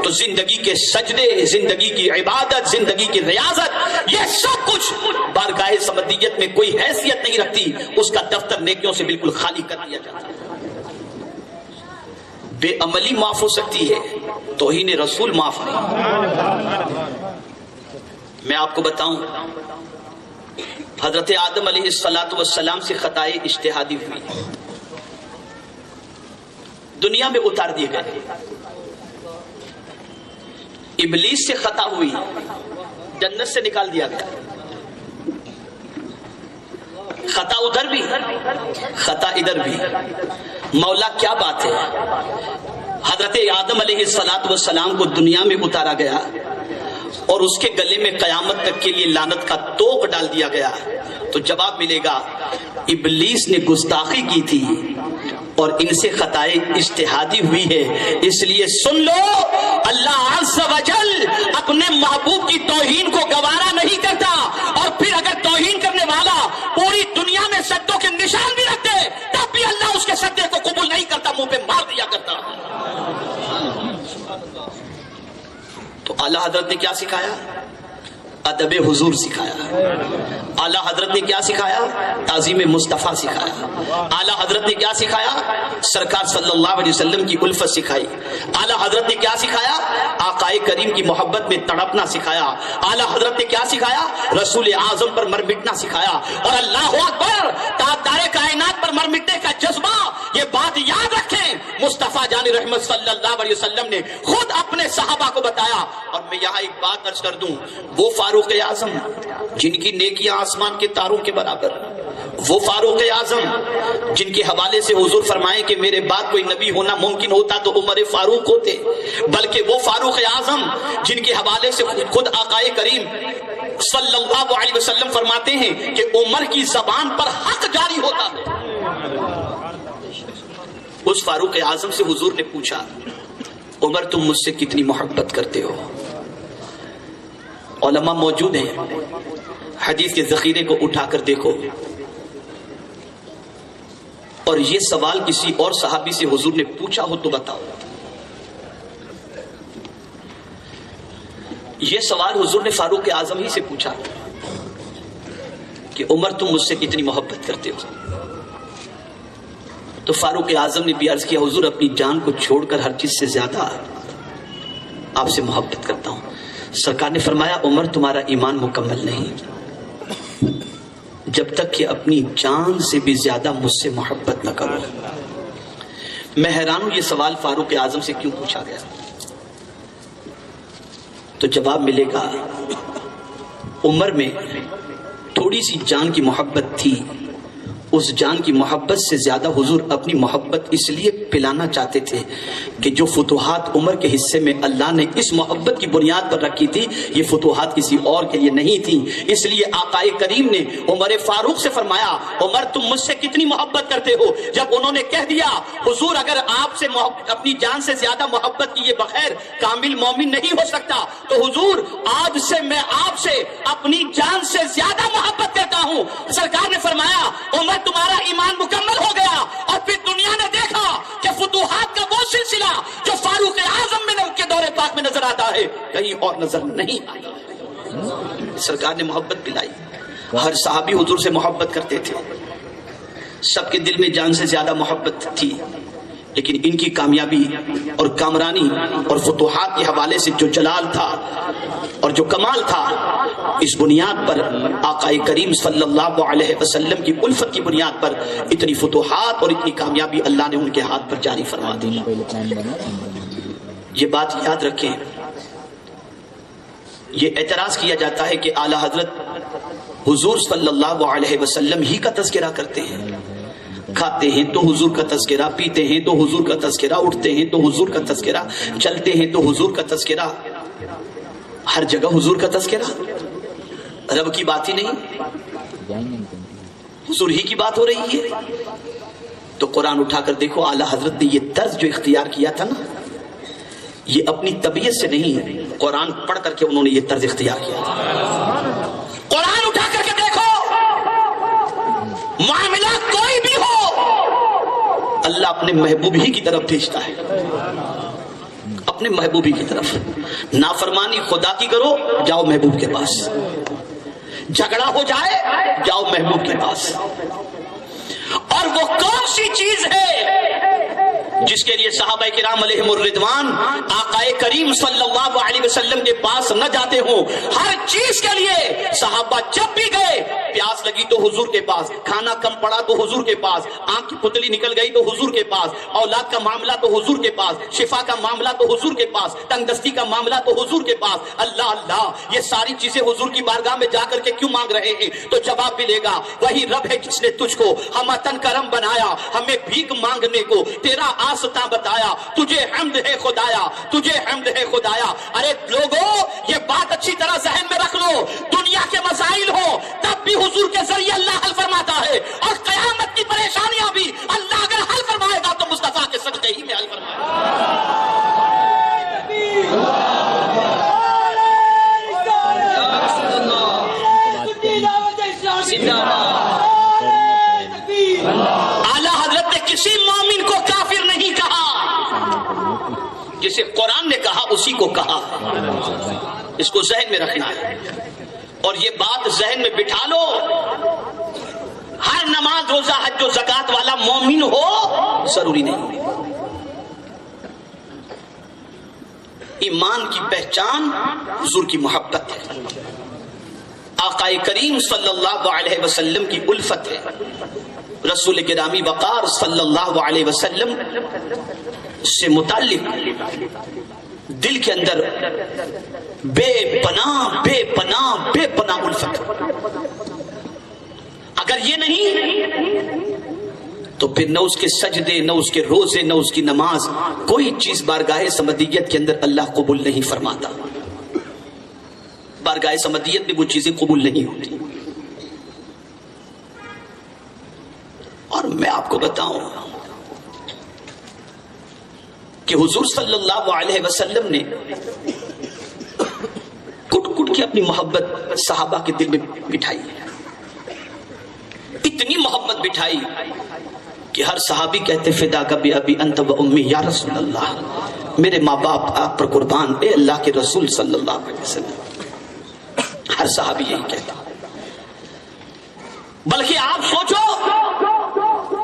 تو زندگی کے سجدے، زندگی کی عبادت، زندگی کی ریاضت، یہ سب کچھ بارگاہ سمدیت میں کوئی حیثیت نہیں رکھتی، اس کا دفتر نیکیوں سے بالکل خالی کر دیا جاتا ہے۔ بے عملی معاف ہو سکتی ہے، توہین رسول معاف نہیں۔ میں آپ کو بتاؤں، حضرت آدم علیہ السلام سے خطائے اجتہادی ہوئی، دنیا میں اتار دیے گئے۔ ابلیس سے خطا ہوئی، جنت سے نکال دیا گیا۔ خطا ادھر بھی، خطا ادھر بھی۔ مولا کیا بات ہے، حضرت آدم علیہ السلام کو دنیا میں اتارا گیا اور اس کے گلے میں قیامت تک کے لیے لعنت کا توق ڈال دیا گیا، تو جواب ملے گا ابلیس نے گستاخی کی تھی اور ان سے خطائے اجتہادی ہوئی ہے، اس لیے سن لو، اللہ عز و جل اپنے محبوب کی توہین کو گوارا نہیں کرتا، اور پھر اگر توہین کرنے والا پوری دنیا میں سجدوں کے نشان بھی رکھتے تب بھی اللہ اس کے سجدے کو قبول نہیں کرتا، منہ پہ مار دیا کرتا۔ تو اعلیٰ حضرت نے کیا سکھایا؟ ادب حضور سکھایا۔ اعلیٰ حضرت نے کیا سکھایا؟ تعظیم مصطفیٰ سکھایا۔ اعلیٰ حضرت نے کیا سکھایا؟ سرکار صلی اللہ علیہ وسلم کی الفت سکھائی۔ اعلیٰ حضرت نے کیا سکھایا؟ آقا کریم کی محبت میں تڑپنا سکھایا۔ اعلیٰ حضرت نے کیا سکھایا؟ رسول اعظم پر مر مٹنا سکھایا۔ اور اللہ اکبر، تاجدار کائنات پر مر مٹنے کا جذبہ، یہ بات یاد رکھیں، مصطفیٰ جان رحمت صلی اللہ علیہ وسلم نے خود اپنے صحابہ کو بتایا۔ اور میں یہاں ایک بات عرض کر دوں، وہ فاروق اعظم جن کی نیکیاں آسمان کے تاروں کے برابر، وہ فاروق اعظم جن کے حوالے سے حضور فرمائے کہ میرے بعد کوئی نبی ہونا ممکن ہوتا تو عمر فاروق ہوتے، بلکہ وہ فاروق اعظم جن کے حوالے سے خود آقا کریم صلی اللہ علیہ وسلم فرماتے ہیں کہ عمر کی زبان پر حق جاری ہوتا ہے۔ اس فاروق اعظم سے حضور نے پوچھا، عمر تم مجھ سے کتنی محبت کرتے ہو؟ علماء موجود ہیں، حدیث کے ذخیرے کو اٹھا کر دیکھو، اور یہ سوال کسی اور صحابی سے حضور نے پوچھا ہو تو بتاؤ۔ یہ سوال حضور نے فاروق اعظم ہی سے پوچھا کہ عمر تم مجھ سے کتنی محبت کرتے ہو؟ تو فاروق اعظم نے بھی عرض کیا، حضور اپنی جان کو چھوڑ کر ہر چیز سے زیادہ آپ سے محبت کرتا ہوں۔ سرکار نے فرمایا، عمر تمہارا ایمان مکمل نہیں جب تک کہ اپنی جان سے بھی زیادہ مجھ سے محبت نہ کرو۔ میں حیران ہوں یہ سوال فاروق اعظم سے کیوں پوچھا گیا؟ تو جواب ملے گا، عمر میں تھوڑی سی جان کی محبت تھی، اس جان کی محبت سے زیادہ حضور اپنی محبت اس لیے پلانا چاہتے تھے کہ جو فتوحات عمر کے حصے میں اللہ نے اس محبت کی بنیاد پر رکھی تھی، یہ فتوحات کسی اور کے لیے نہیں تھی۔ اس لیے آقا کریم نے عمر فاروق سے فرمایا، عمر تم مجھ سے کتنی محبت کرتے ہو؟ جب انہوں نے کہہ دیا، حضور اگر آپ سے اپنی جان سے زیادہ محبت کیے بغیر کامل مومن نہیں ہو سکتا، تو حضور آج سے میں آپ سے اپنی جان سے زیادہ محبت کرتا ہوں۔ سرکار نے فرمایا، عمر تمہارا ایمان مکمل ہو گیا۔ اور پھر دنیا نے دیکھا کہ فتوحات کا وہ سلسلہ جو فاروق اعظم میں کے دور پاک میں نظر آتا ہے، کہیں اور نظر نہیں آتا۔ سرکار نے محبت پلائی، ہر صحابی حضور سے محبت کرتے تھے، سب کے دل میں جان سے زیادہ محبت تھی، لیکن ان کی کامیابی اور کامرانی اور فتوحات کے حوالے سے جو جلال تھا اور جو کمال تھا، اس بنیاد پر آقا کریم صلی اللہ علیہ وسلم کی الفت کی بنیاد پر اتنی فتوحات اور اتنی کامیابی اللہ نے ان کے ہاتھ پر جاری فرما دی۔ یہ بات یاد رکھیں، یہ اعتراض کیا جاتا ہے کہ اعلیٰ حضرت حضور صلی اللہ علیہ وسلم ہی کا تذکرہ کرتے ہیں، کھاتے ہیں تو حضور کا تذکرہ، پیتے ہیں تو حضور کا تذکرہ، اٹھتے ہیں تو حضور کا تذکرہ، چلتے ہیں تو حضور کا تذکرہ، ہر جگہ حضور کا تذکرہ، رب کی بات ہی نہیں، حضور ہی کی بات ہو رہی ہے۔ تو قرآن اٹھا کر دیکھو، اعلیٰ حضرت نے یہ طرز جو اختیار کیا تھا نا، یہ اپنی طبیعت سے نہیں، قرآن پڑھ کر کے انہوں نے یہ طرز اختیار کیا تھا۔ قرآن اٹھا کر کے دیکھو، معاملہ کوئی بھی ہو اللہ اپنے محبوب ہی کی طرف بھیجتا ہے، اپنے محبوب ہی کی طرف۔ نافرمانی خدا کی کرو، جاؤ محبوب کے پاس، جھگڑا ہو جائے جاؤ محبوب کے پاس۔ اور وہ کون سی چیز ہے جس کے لیے صحابہ کرام علیہم الرضوان آقا کریم صلی اللہ علیہ وسلم کے پاس نہ جاتے ہوں؟ ہر چیز کے لیے صحابہ جب بھی گئے، پیاس لگی تو حضور کے پاس، کھانا کم پڑا تو حضور کے پاس، آنکھ کی پتلی نکل گئی تو حضور کے پاس، اولاد کا معاملہ تو حضور کے پاس، شفا کا معاملہ تو حضور کے پاس، تنگ دستی کا معاملہ تو حضور کے پاس۔ اللہ اللہ، یہ ساری چیزیں حضور کی بارگاہ میں جا کر کے کیوں مانگ رہے ہیں؟ تو جواب ملے گا، وہی رب ہے جس نے تجھ کو ہمتن کرم بنایا، ہمیں بھیک مانگنے کو تیرا آستہ بتایا، تجھے حمد ہے خدایا، تجھے حمد ہے خدایا۔ ارے لوگوں، یہ بات اچھی طرح ذہن میں رکھ لو، دنیا کے مسائل ہو تب بھی حضور کے ذریعے اللہ حل فرماتا ہے، اور قیامت کی پریشانیاں بھی اللہ اگر حل فرمائے گا تو مصطفیٰ کے صدقے ہی میں حل فرمائے گا۔ اعلیٰ حضرت نے کسی مومن کو کافر نہیں کہا، جسے قرآن نے کہا اسی کو کہا۔ اس کو ذہن میں رکھنا ہے، اور یہ بات ذہن میں بٹھا لو، ہر نماز روزہ حج و زکات والا مومن ہو ضروری نہیں۔ ایمان کی پہچان حضور کی محبت ہے، آقا کریم صلی اللہ علیہ وسلم کی الفت ہے، رسول گرامی وقار صلی اللہ علیہ وسلم سے متعلق دل کے اندر بے پناہ بے پناہ بے پناہ الفت۔ اگر یہ نہیں تو پھر نہ اس کے سجدے، نہ اس کے روزے، نہ اس کی نماز، کوئی چیز بارگاہ سمدیت کے اندر اللہ قبول نہیں فرماتا۔ بارگاہ سمدیت میں وہ چیزیں قبول نہیں ہوتی۔ اور میں آپ کو بتاؤں کہ حضور صلی اللہ علیہ وسلم نے کٹ کٹ کے اپنی محبت صحابہ کے دل میں بٹھائی، اتنی محبت بٹھائی کہ ہر صحابی کہتے فدا کبھی ابی انت و امی یا رسول اللہ، میرے ماں باپ آپ پر قربان، اے اللہ کے رسول صلی اللہ علیہ وسلم۔ ہر صحابی یہی کہتا۔ بلکہ آپ سوچو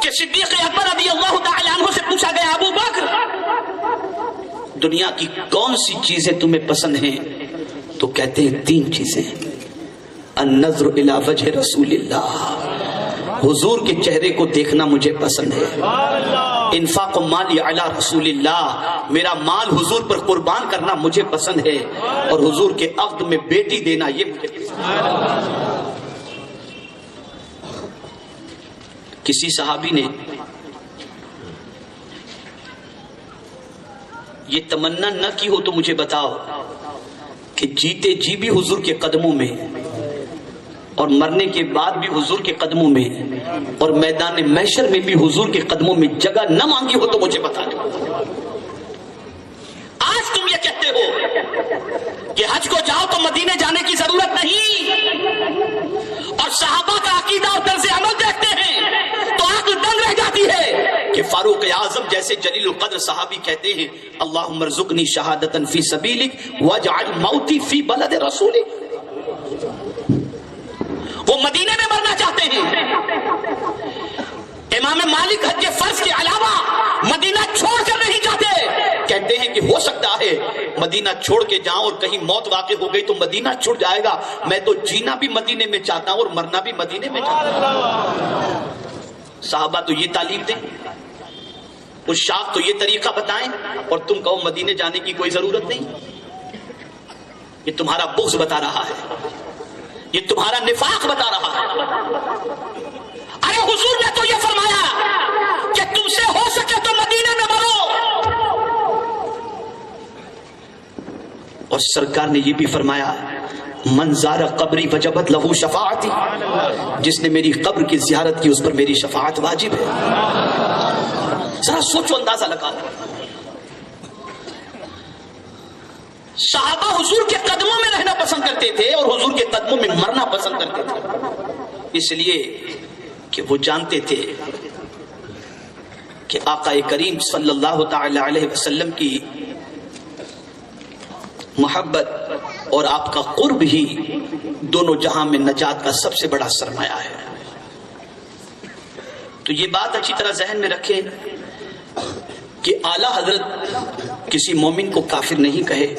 کہ صدیق اکبر رضی اللہ تعالی عنہ سے پوچھا گیا، ابو بکر دنیا کی کون سی چیزیں تمہیں پسند ہیں؟ تو کہتے ہیں تین چیزیں، النظر الی وجہ رسول اللہ، حضور کے چہرے کو دیکھنا مجھے پسند ہے، انفاق مالی علی رسول اللہ، میرا مال حضور پر قربان کرنا مجھے پسند ہے، اور حضور کے عقد میں بیٹی دینا یہ مجھے پسند ہے۔ کسی صحابی نے یہ تمنا نہ کی ہو تو مجھے بتاؤ کہ جیتے جی بھی حضور کے قدموں میں اور مرنے کے بعد بھی حضور کے قدموں میں اور میدان محشر میں بھی حضور کے قدموں میں جگہ نہ مانگی ہو تو مجھے بتا دو۔ آج تم یہ کہتے ہو کہ حج کو جاؤ تو مدینے جانے کی ضرورت نہیں، اور صحابہ کا عقیدہ اور طرز عمل دیکھتے ہیں تو عقل دنگ رہ جاتی ہے کہ فاروق اعظم جیسے جلیل القدر صحابی کہتے ہیں، اللہم ارزقنی شہادتا فی سبیلک واجعل موتی فی بلد رسولک۔ وہ مدینے میں مرنا چاہتے ہیں۔ امام مالک حج فرض کے علاوہ مدینہ چھوڑ کر نہیں جاتے، کہتے ہیں کہ ہو سکتا ہے مدینہ چھوڑ کے جاؤں اور کہیں موت واقع ہو گئی تو مدینہ چھوڑ جائے گا، میں تو جینا بھی مدینے میں چاہتا ہوں اور مرنا بھی مدینے میں چاہتا ہوں۔ صحابہ تو یہ تعلیم دیں، اس شاخ تو یہ طریقہ بتائیں، اور تم کہو مدینے جانے کی کوئی ضرورت نہیں۔ یہ تمہارا بغض بتا رہا ہے، یہ تمہارا نفاق بتا رہا ہے۔ ارے حضور نے تو یہ فرمایا کہ تم سے ہو سکے تو مدینے میں مرو، اور سرکار نے یہ بھی فرمایا من زار قبری وجبت لہو شفاعتی، جس نے میری قبر کی زیارت کی اس پر میری شفاعت واجب ہے۔ ذرا سوچو، اندازہ لگاؤ۔ صحابہ حضور کے قدموں میں رہنا پسند کرتے تھے اور حضور کے قدموں میں مرنا پسند کرتے تھے، اس لیے کہ وہ جانتے تھے کہ آقا کریم صلی اللہ تعالی علیہ وسلم کی محبت اور آپ کا قرب ہی دونوں جہاں میں نجات کا سب سے بڑا سرمایہ ہے۔ تو یہ بات اچھی طرح ذہن میں رکھیں کہ اعلیٰ حضرت کسی مومن کو کافر نہیں کہے،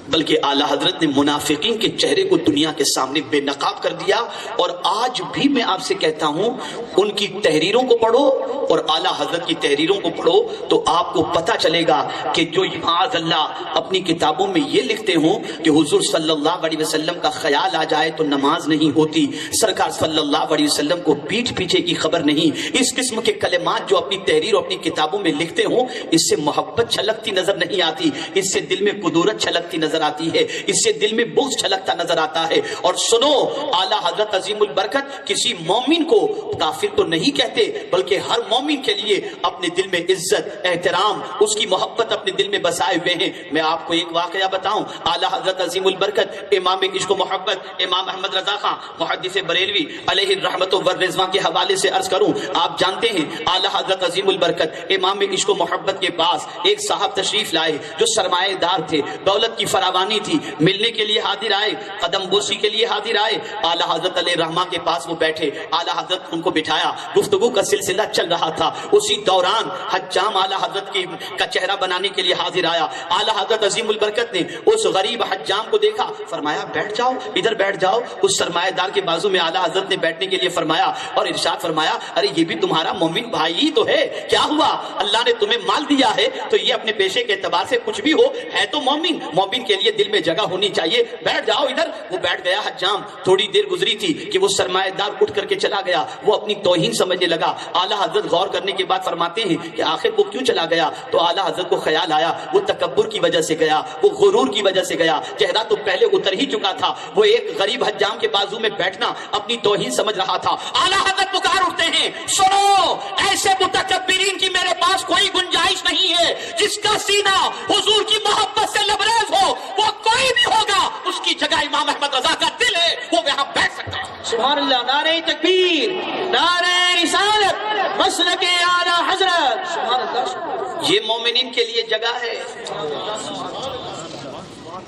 بلکہ اعلیٰ حضرت نے منافقین کے چہرے کو دنیا کے سامنے بے نقاب کر دیا۔ اور آج بھی میں آپ سے کہتا ہوں ان کی تحریروں کو پڑھو اور اعلیٰ حضرت کی تحریروں کو پڑھو تو آپ کو پتہ چلے گا کہ جو معاذ اللہ اپنی کتابوں میں یہ لکھتے ہوں کہ حضور صلی اللہ علیہ وسلم کا خیال آ جائے تو نماز نہیں ہوتی، سرکار صلی اللہ علیہ وسلم کو پیٹھ پیچھے کی خبر نہیں، اس قسم کے کلمات جو اپنی تحریر اور اپنی کتابوں میں لکھتے ہوں، اس سے محبت چھلکتی نظر نہیں آتی، اس سے دل میں قدورت چھلکتی نظر آتی ہے، اس سے دل میں بغض چھلکتا نظر آتا ہے۔ اور سنو، اعلیٰ حضرت عظیم البرکت کسی مومن کو کافر تو نہیں کہتے، بلکہ ہر مومن کے لیے اپنے دل میں عزت، احترام، اس کی محبت اپنے دل میں بسائے ہوئے ہیں۔ میں آپ کو ایک واقعہ بتاؤں، اعلیٰ حضرت عظیم البرکت امام عشق و محبت امام احمد رضا خان محدث بریلوی علیہ الرحمت والرضوان کے حوالے سے عرض کروں، آپ جانتے ہیں اعلیٰ حضرت عظیم البرکت امام عشق و محبت کے پاس ایک صاحب تشریف لائے جو سرمایہ دار تھے، دولت کی فراوانی تھی، ملنے کے لیے حاضر آئے، قدم بوسی کے لیے حاضر آئے، اعلیٰ حضرت علیہ الرحمہ کے پاس وہ بیٹھے، اعلیٰ حضرت ان کو بٹھایا، گفتگو کا سلسلہ چل رہا تھا۔ اسی دوران حجام اعلیٰ حضرت کا چہرہ بنانے کے لیے حاضر آیا، اعلیٰ حضرت عظیم البرکت نے اس غریب حجام کو دیکھا، فرمایا بیٹھ جاؤ، ادھر بیٹھ جاؤ۔ اس سرمایہ دار کے بازو میں اعلیٰ حضرت نے بیٹھنے کے لیے فرمایا اور ارشاد فرمایا، ارے یہ بھی تمہارا مومن بھائی ہی تو ہے، کیا ہوا؟ اللہ نے تمہیں مال دیا ہے تو یہ اپنے پیشے کے اعتبار سے کچھ بھی ہو ہے تو مومن، مومن کے لیے دل میں جگہ ہونی چاہیے، بیٹھ جاؤ ادھر۔ وہ بیٹھ گیا حجام، تھوڑی دیر گزری تھی کہ وہ سرمایہ دار اٹھ کر کے چلا گیا، وہ اپنی توہین سمجھنے لگا۔ اعلیٰ حضرت غور کرنے کے بعد فرماتے ہیں کہ آخر وہ کیوں چلا گیا؟ تو اعلیٰ حضرت کو خیال آیا وہ تکبر کی وجہ سے گیا، وہ غرور کی وجہ سے گیا، چہرہ تو پہلے اتر ہی چکا تھا، وہ ایک غریب حجام کے بازو میں بیٹھنا اپنی توہین سمجھ رہا تھا۔ اعلیٰ حضرت پکار اٹھتے ہیں، سنو، ایسے متکبرین کی میرے پاس کوئی گنجائش نہیں ہے، جس کا سینہ حضور کی محبت سے لبریز ہو وہ کوئی بھی ہوگا، اس کی جگہ امام احمد رضا کا دل ہے، وہ وہاں بیٹھ سکتا ہے۔ سبحان اللہ، نعرہ تکبیر، نعرہ رسالت، مسلک اعلیٰ حضرت، سبحان اللہ۔ یہ مومنین کے لیے جگہ ہے،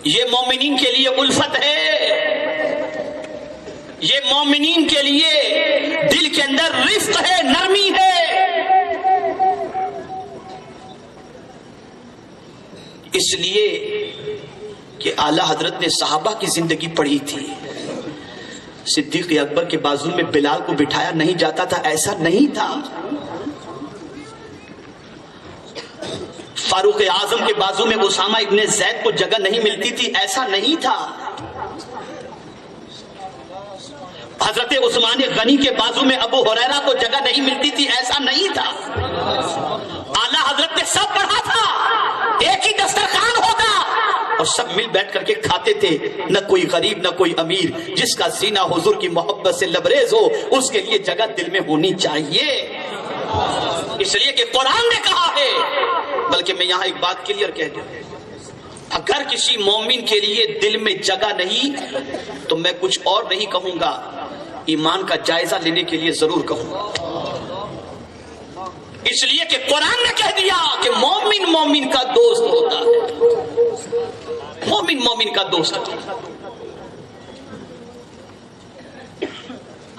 یہ مومنین کے لیے الفت ہے، یہ مومنین کے لیے دل کے اندر رفق ہے، نرمی ہے۔ اس لیے کہ اعلیٰ حضرت نے صحابہ کی زندگی پڑھی تھی۔ صدیق اکبر کے بازو میں بلال کو بٹھایا نہیں جاتا تھا، ایسا نہیں تھا۔ فاروق اعظم کے بازو میں اسامہ ابن زید کو جگہ نہیں ملتی تھی، ایسا نہیں تھا۔ حضرت عثمان غنی کے بازو میں ابو ہریرہ کو جگہ نہیں ملتی تھی، ایسا نہیں تھا۔ اعلیٰ حضرت نے سب پڑھا تھا، ایک ہی دسترخوان ہوگا اور سب مل بیٹھ کر کے کھاتے تھے، نہ کوئی غریب نہ کوئی امیر، جس کا سینہ حضور کی محبت سے لبریز ہو اس کے لیے جگہ دل میں ہونی چاہیے، اس لیے کہ قرآن نے کہا ہے۔ بلکہ میں یہاں ایک بات کلیئر کہہ دوں، اگر کسی مومن کے لیے دل میں جگہ نہیں تو میں کچھ اور نہیں کہوں گا، ایمان کا جائزہ لینے کے لیے ضرور کہوں گا، اس لیے کہ قرآن نے کہہ دیا کہ مومن مومن کا دوست ہوتا ہے، مومن مومن کا دوست ہوتا ہے۔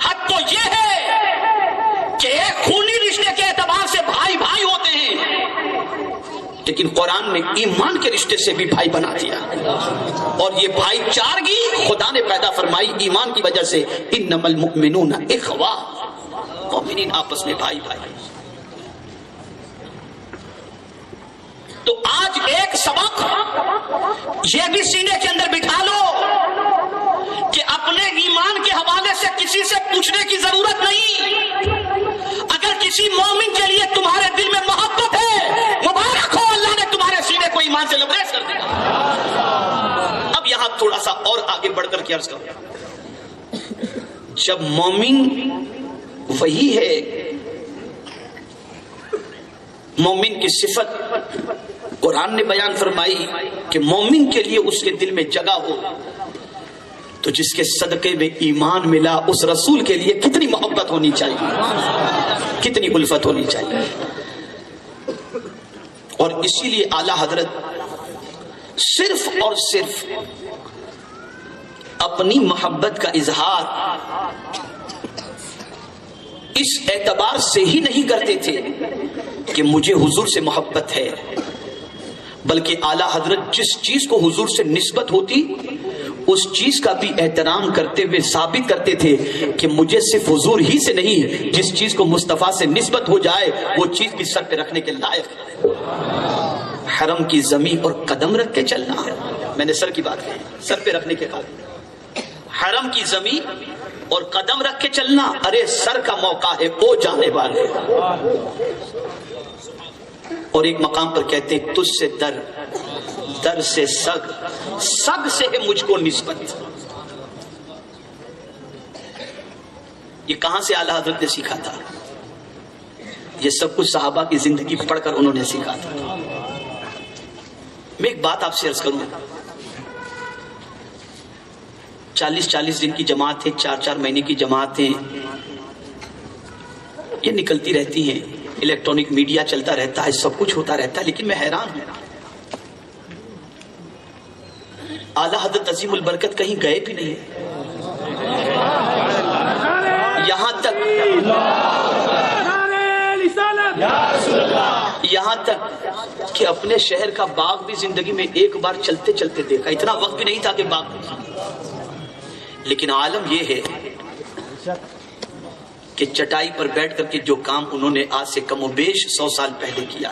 حد تو یہ ہے کہ ایک خونی رشتے کے اعتبار سے بھائی بھائی ہوتے ہیں، لیکن قرآن نے ایمان کے رشتے سے بھی بھائی بنا دیا، اور یہ بھائی چارگی خدا نے پیدا فرمائی ایمان کی وجہ سے، انما المؤمنون اخوہ، مومنین آپس میں بھائی بھائی۔ تو آج ایک سبق یہ بھی سینے کے اندر بٹھا لو کہ اپنے ایمان کے حوالے سے کسی سے پوچھنے کی ضرورت نہیں۔ اگر کسی مومن کے لیے تمہارے دل میں محبت ہے، مبارک ہو، اللہ نے تمہارے سینے کو ایمان سے لبریز کر دیا۔ اب یہاں تھوڑا سا اور آگے بڑھ کر کے عرض کروں، جب مومن وہی ہے، مومن کی صفت قرآن نے بیان فرمائی کہ مومن کے لیے اس کے دل میں جگہ ہو تو جس کے صدقے میں ایمان ملا اس رسول کے لیے کتنی محبت ہونی چاہیے، کتنی الفت ہونی چاہیے. اور اسی لیے اعلیٰ حضرت صرف اور صرف اپنی محبت کا اظہار اس اعتبار سے ہی نہیں کرتے تھے کہ مجھے حضور سے محبت ہے، بلکہ اعلیٰ حضرت جس چیز کو حضور سے نسبت ہوتی اس چیز کا بھی احترام کرتے ہوئے ثابت کرتے تھے کہ مجھے صرف حضور ہی سے نہیں، جس چیز کو مصطفیٰ سے نسبت ہو جائے وہ چیز بھی سر پہ رکھنے کے لائق ہے. حرم کی زمین اور قدم رکھ کے چلنا، میں نے سر کی بات کی، سر پہ رکھنے کے قابل. حرم کی زمین اور قدم رکھ کے چلنا، ارے سر کا موقع ہے، او جانے والے. اور ایک مقام پر کہتے تجھ سے در، در سے سگ، سگ سے ہے مجھ کو نسبت. یہ کہاں سے اعلیٰ حضرت نے سیکھا تھا؟ یہ سب کچھ صحابہ کی زندگی پڑھ کر انہوں نے سیکھا تھا. میں ایک بات آپ سے عرض کروں، 40 دن کی جماعتیں، 4 مہینے کی جماعتیں یہ نکلتی رہتی ہیں، الیکٹرانک میڈیا چلتا رہتا ہے، سب کچھ ہوتا رہتا ہے، لیکن میں حیران ہوں اعلیٰ حضرت عظیم البرکت کہیں گئے بھی نہیں. یہاں تک کہ اپنے شہر کا باغ بھی زندگی میں ایک بار چلتے چلتے دیکھا، اتنا وقت بھی نہیں تھا کہ باغ. لیکن عالم یہ ہے کہ چٹائی پر بیٹھ کر کے جو کام انہوں نے آج سے کم و بیش 100 سال پہلے کیا،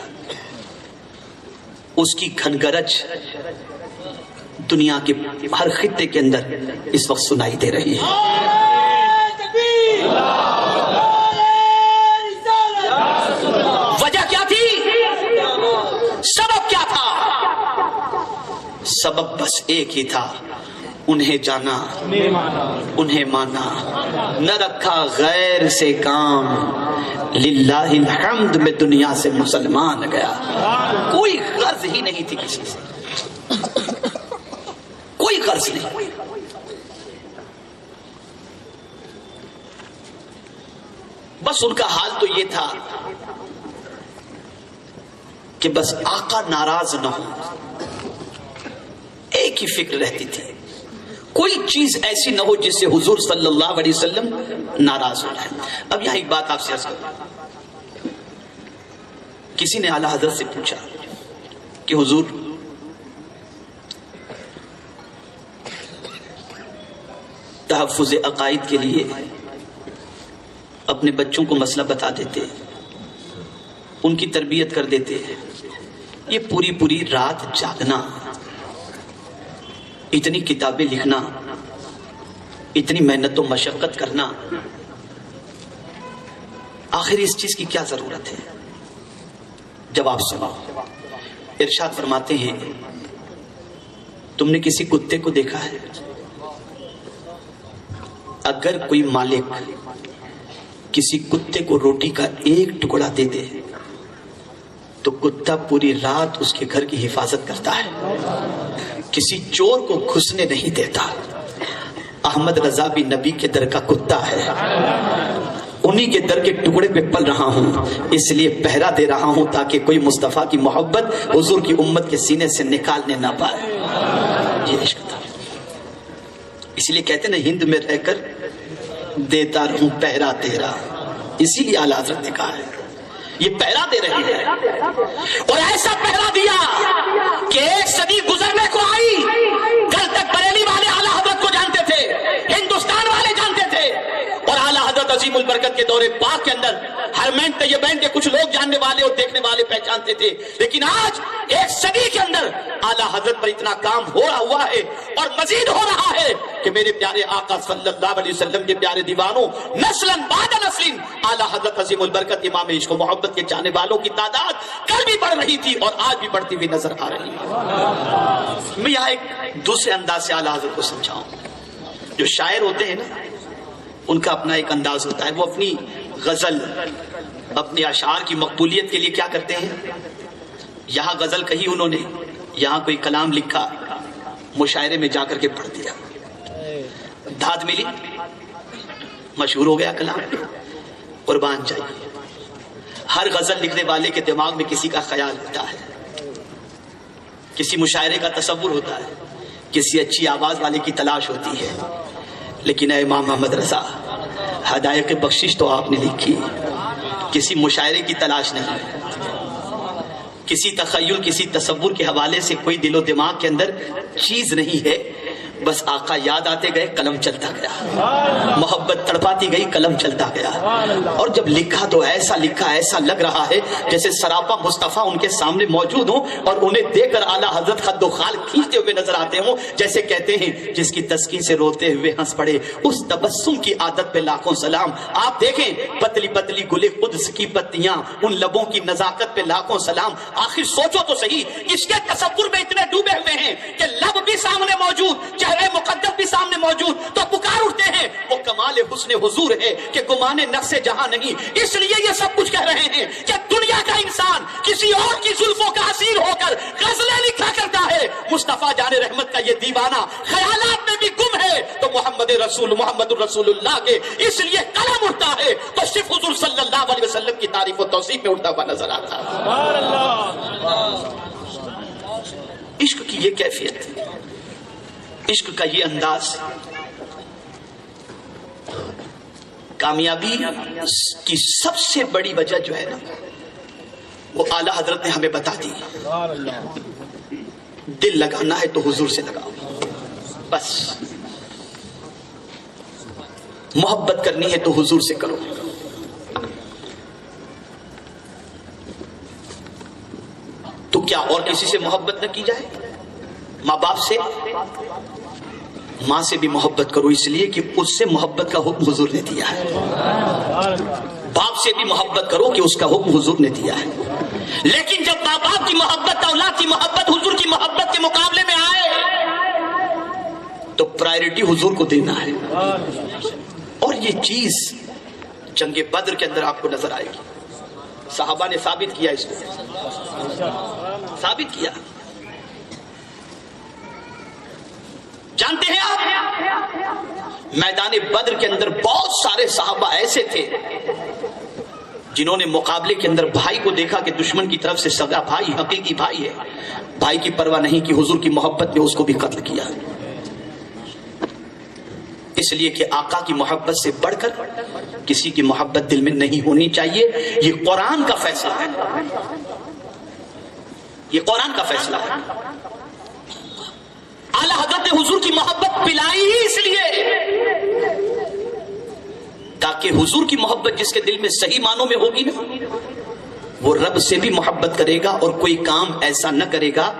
اس کی گھنگرج دنیا کے ہر خطے کے اندر اس وقت سنائی دے رہی ہے. وجہ کیا تھی؟ سبب کیا تھا؟ سبب بس ایک ہی تھا، انہیں جانا، انہیں مانا، نہ رکھا غیر سے کام، للہ الحمد میں دنیا سے مسلمان گیا. کوئی غرض ہی نہیں تھی کسی سے، کوئی غرض نہیں. بس ان کا حال تو یہ تھا کہ بس آقا ناراض نہ ہو، ایک ہی فکر رہتی تھی، کوئی چیز ایسی نہ ہو جس سے حضور صلی اللہ علیہ وسلم ناراض ہو جائے. اب یہاں ایک بات آپ سے عرض کروں، کسی نے اعلیٰ حضرت سے پوچھا کہ حضور تحفظ عقائد کے لیے اپنے بچوں کو مسئلہ بتا دیتے، ان کی تربیت کر دیتے، یہ پوری رات جاگنا، اتنی کتابیں لکھنا، اتنی محنت و مشقت کرنا، آخر اس چیز کی کیا ضرورت ہے؟ جواب سنو. ارشاد فرماتے ہیں تم نے کسی کتے کو دیکھا ہے؟ اگر کوئی مالک کسی کتے کو روٹی کا ایک ٹکڑا دے دے تو کتا پوری رات اس کے گھر کی حفاظت کرتا ہے، کسی چور کو گھسنے نہیں دیتا. احمد رضا بھی نبی کے در کا کتا ہے، انہی کے در کے ٹکڑے پہ پل رہا ہوں، اس لیے پہرا دے رہا ہوں تاکہ کوئی مصطفیٰ کی محبت حضور کی امت کے سینے سے نکالنے نہ پائے. یہ عشق تھا. اس لیے کہتے ہیں ہند میں رہ کر دیتا رہوں پہرا تیرا، اسی لیے اعلیٰ حضرت نے کہا ہے یہ پہرا دے رہی ہے، اور ایسا پہرا دیا کہ 1 صدی گزرنے کو آئی، کل تک بریلی والے اعلیٰ حضرت کو جانتے تھے، ہندوستان والے جانتے تھے، اور اعلیٰ حضرت عظیم البرکت کے دور پاک کے اندر حرمین طیبین کے کچھ لوگ جاننے والے اور دیکھنے والے پہچانتے تھے. لیکن آج 1 صدی کے اندر اعلیٰ حضرت پر اتنا کام ہو رہا ہوا ہے اور مزید ہو رہا ہے کہ میرے پیارے آقا صلی اللہ علیہ وسلم کے پیارے دیوانوں، نسلاً بعد نسل اعلیٰ حضرت عظیم البرکت امام عشق و محبت کے چاہنے والوں کی تعداد کل بھی بڑھ رہی تھی اور آج بھی بڑھتی ہوئی نظر آ رہی ہے. میں یہاں ایک دوسرے انداز سے اعلیٰ حضرت کو سمجھاؤں. جو شاعر ہوتے ہیں نا، ان کا اپنا ایک انداز ہوتا ہے، وہ اپنی غزل، اپنے اشعار کی مقبولیت کے لیے کیا کرتے ہیں؟ یہاں غزل کہی انہوں نے، یہاں کوئی کلام لکھا، مشاعرے میں جا کر کے پڑھ دیا، داد ملی، مشہور ہو گیا کلام، قربان جائیے۔ ہر غزل لکھنے والے کے دماغ میں کسی کا خیال ہوتا ہے، کسی مشاعرے کا تصور ہوتا ہے، کسی اچھی آواز والے کی تلاش ہوتی ہے، لیکن اے امام محمد رضا، ہدایت بخشش تو آپ نے لکھی، کسی مشاعرے کی تلاش نہیں، کسی تخیل کسی تصور کے حوالے سے کوئی دل و دماغ کے اندر چیز نہیں ہے، بس آقا یاد آتے گئے، قلم چلتا گیا، محبت تڑپاتی گئی، قلم چلتا گیا، اور جب لکھا تو ایسا لکھا، ایسا لگ رہا ہے جیسے سراپا مصطفیٰ ان کے سامنے موجود ہوں اور انہیں دیکھ کر اعلیٰ حضرت خد و خال کھینچتے ہوئے نظر آتے ہوں، جیسے کہتے ہیں جس کی تسکین سے روتے ہوئے ہنس پڑے، اس تبسم کی عادت پہ لاکھوں سلام۔ آپ دیکھیں پتلی پتلی گلے قدس کی پتیاں، ان لبوں کی نزاکت پہ لاکھوں سلام۔ آخر سوچو تو صحیح، اس کے تصور میں اتنے ڈوبے ہوئے ہیں کہ لب بھی سامنے موجود، چہرے مقدس بھی سامنے موجود، تو پکار اٹھتے ہیں وہ کمال حسن حضور ہے کہ گمان نقص جہاں نہیں۔ اس لیے یہ سب کچھ کہہ رہے ہیں کہ دنیا کا انسان کسی اور کی زلفوں کا اسیر ہو کر غزلیں لکھا کرتا ہے، مصطفیٰ جان رحمت کا یہ دیوانہ خیالات میں بھی گم ہے تو محمد رسول اللہ کے اس لیے قلم اٹھتا ہے تو صرف حضور صلی اللہ علیہ وسلم کی تعریف و توصیف میں اٹھتا ہوا نظر آتا ہے۔ عشق کی یہ کیفیت، عشق کا یہ انداز، کامیابی کی سب سے بڑی وجہ جو ہے نا وہ اعلیٰ حضرت نے ہمیں بتا دی، دل لگانا ہے تو حضور سے لگاؤ، بس محبت کرنی ہے تو حضور سے کرو۔ تو کیا اور کسی سے محبت نہ کی جائے؟ ماں باپ سے، ماں سے بھی محبت کرو، اس لیے کہ اس سے محبت کا حکم حضور نے دیا ہے۔ باپ سے بھی محبت کرو کہ اس کا حکم حضور نے دیا ہے، لیکن جب ماں باپ کی محبت، اولاد کی محبت حضور کی محبت کے مقابلے میں آئے تو پرائرٹی حضور کو دینا ہے۔ اور یہ چیز جنگ بدر کے اندر آپ کو نظر آئے گی، صحابہ نے ثابت کیا، اس کو ثابت کیا۔ جانتے ہیں آپ میدان بدر کے اندر بہت سارے صحابہ ایسے تھے جنہوں نے مقابلے کے اندر بھائی کو دیکھا کہ دشمن کی طرف سے سگا بھائی، حقیقی بھائی ہے، بھائی کی پرواہ نہیں کی، حضور کی محبت میں اس کو بھی قتل کیا، اس لیے کہ آقا کی محبت سے بڑھ کر کسی کی محبت دل میں نہیں ہونی چاہیے۔ یہ قرآن کا فیصلہ ہے، یہ قرآن کا فیصلہ ہے۔ اعلیٰ حضرت نے حضور کی محبت پلائی ہی اس لیے تاکہ حضور کی محبت جس کے دل میں صحیح معنوں میں ہوگی نا، وہ رب سے بھی محبت کرے گا اور کوئی کام ایسا نہ کرے گا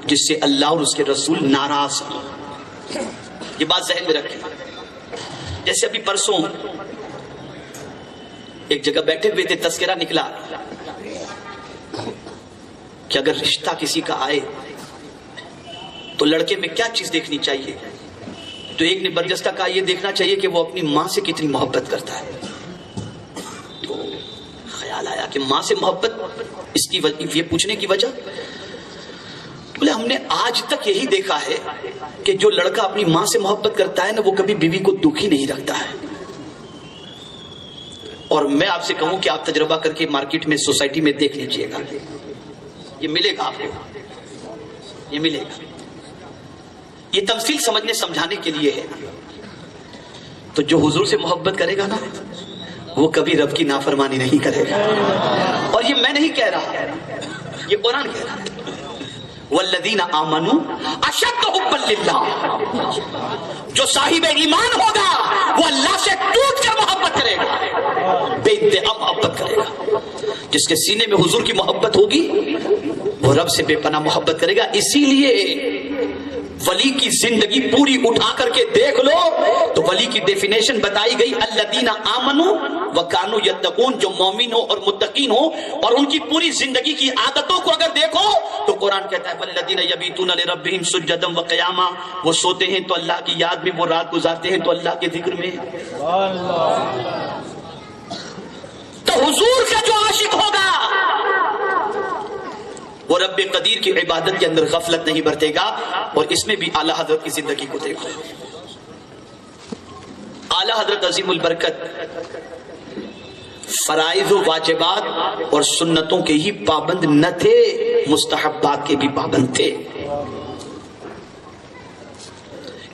جس سے اللہ اور اس کے رسول ناراض ہوں۔ یہ بات ذہن میں رکھیں۔ جیسے ابھی پرسوں ایک جگہ بیٹھے ہوئے تھے، تذکرہ نکلا کہ اگر رشتہ کسی کا آئے تو لڑکے میں کیا چیز دیکھنی چاہیے، تو ایک نے برجستہ کہا یہ دیکھنا چاہیے کہ وہ اپنی ماں سے کتنی محبت کرتا ہے۔ تو خیال آیا کہ ماں سے محبت، اس کی یہ پوچھنے کی وجہ، بولے ہم نے آج تک یہی دیکھا ہے کہ جو لڑکا اپنی ماں سے محبت کرتا ہے نا، وہ کبھی بیوی کو دکھی نہیں رکھتا ہے۔ اور میں آپ سے کہوں کہ آپ تجربہ کر کے مارکیٹ میں، سوسائٹی میں دیکھ لیجئے گا، یہ ملے گا آپ کو، یہ ملے گا۔ یہ تمثیل سمجھنے سمجھانے کے لیے ہے۔ تو جو حضور سے محبت کرے گا نا، وہ کبھی رب کی نافرمانی نہیں کرے گا۔ اور یہ میں نہیں کہہ رہا، یہ قرآن کہہ رہا ہے، والذین آمنوا اشد حبا للہ، جو صاحب ایمان ہوگا وہ اللہ سے ٹوٹ کر محبت کرے گا، بے انتہا محبت کرے گا۔ جس کے سینے میں حضور کی محبت ہوگی وہ رب سے بے پناہ محبت کرے گا۔ اسی لیے ولی کی زندگی پوری اٹھا کر کے دیکھ لو تو ولی کی ڈیفینیشن بتائی گئی، الذین آمنوا وکانوا یتقون، جو مومن ہو اور متقین ہو اور ان کی پوری زندگی کی عادتوں کو اگر دیکھو تو قرآن کہتا ہے والذین یبیتون لربہم سجدا وقیاما، وہ سوتے ہیں تو اللہ کی یاد میں، وہ رات گزارتے ہیں تو اللہ کے ذکر میں۔ تو حضور کا جو عاشق ہوگا وہ رب قدیر کی عبادت کے اندر غفلت نہیں برتے گا. اور اس میں بھی اعلیٰ حضرت کی زندگی کو دیکھو. اعلیٰ حضرت عظیم البرکت فرائض و واجبات اور سنتوں کے ہی پابند نہ تھے، مستحبات کے بھی پابند تھے.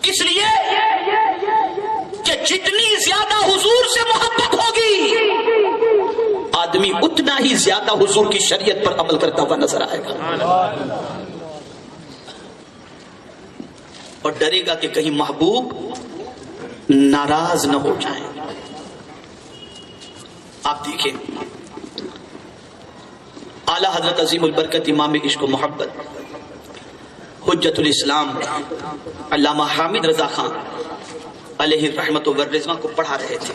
اس لیے کہ جتنی زیادہ حضور سے محبت ہوگی آدمی اتنا ہی زیادہ حضور کی شریعت پر عمل کرتا ہوا نظر آئے گا، اور ڈرے گا کہ کہیں محبوب ناراض نہ ہو جائیں. آپ دیکھیں اعلیٰ حضرت عظیم البرکت امام عشق و محبت حجت الاسلام علامہ حامد رضا خان علیہ الرحمت والرضوان کو پڑھا رہے تھے.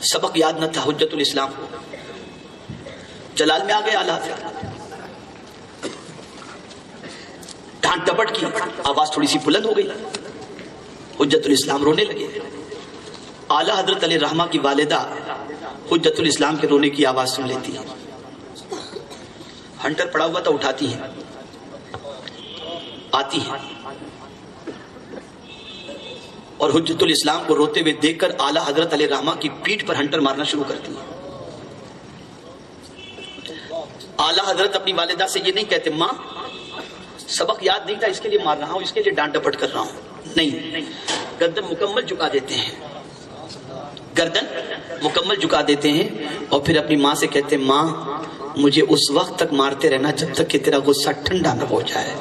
سبق یاد نہ تھا حجت الاسلام کو. جلال میں آ گئے اعلیٰ حضرت، ڈانٹ ڈپٹ کی، آواز تھوڑی سی بلند ہو گئی. حجت الاسلام رونے لگے. اعلیٰ حضرت علیہ رحمہ کی والدہ حجت الاسلام کے رونے کی آواز سن لیتی ہے. ہنٹر پڑا ہوا تھا، اٹھاتی ہیں، آتی ہیں، اور حجت الاسلام کو روتے ہوئے دیکھ کر اعلیٰ حضرت علیہ رحمہ کی پیٹھ پر ہنٹر مارنا شروع کرتی ہیں. اعلیٰ حضرت اپنی والدہ سے یہ نہیں کہتے ماں سبق یاد نہیں تھا اس کے لیے مار رہا ہوں، اس کے لیے ڈانٹ ڈپٹ کر رہا ہوں. نہیں، گردن مکمل جھکا دیتے ہیں، گردن مکمل جھکا دیتے ہیں، اور پھر اپنی ماں سے کہتے ہیں ماں مجھے اس وقت تک مارتے رہنا جب تک کہ تیرا غصہ ٹھنڈا نہ ہو جائے.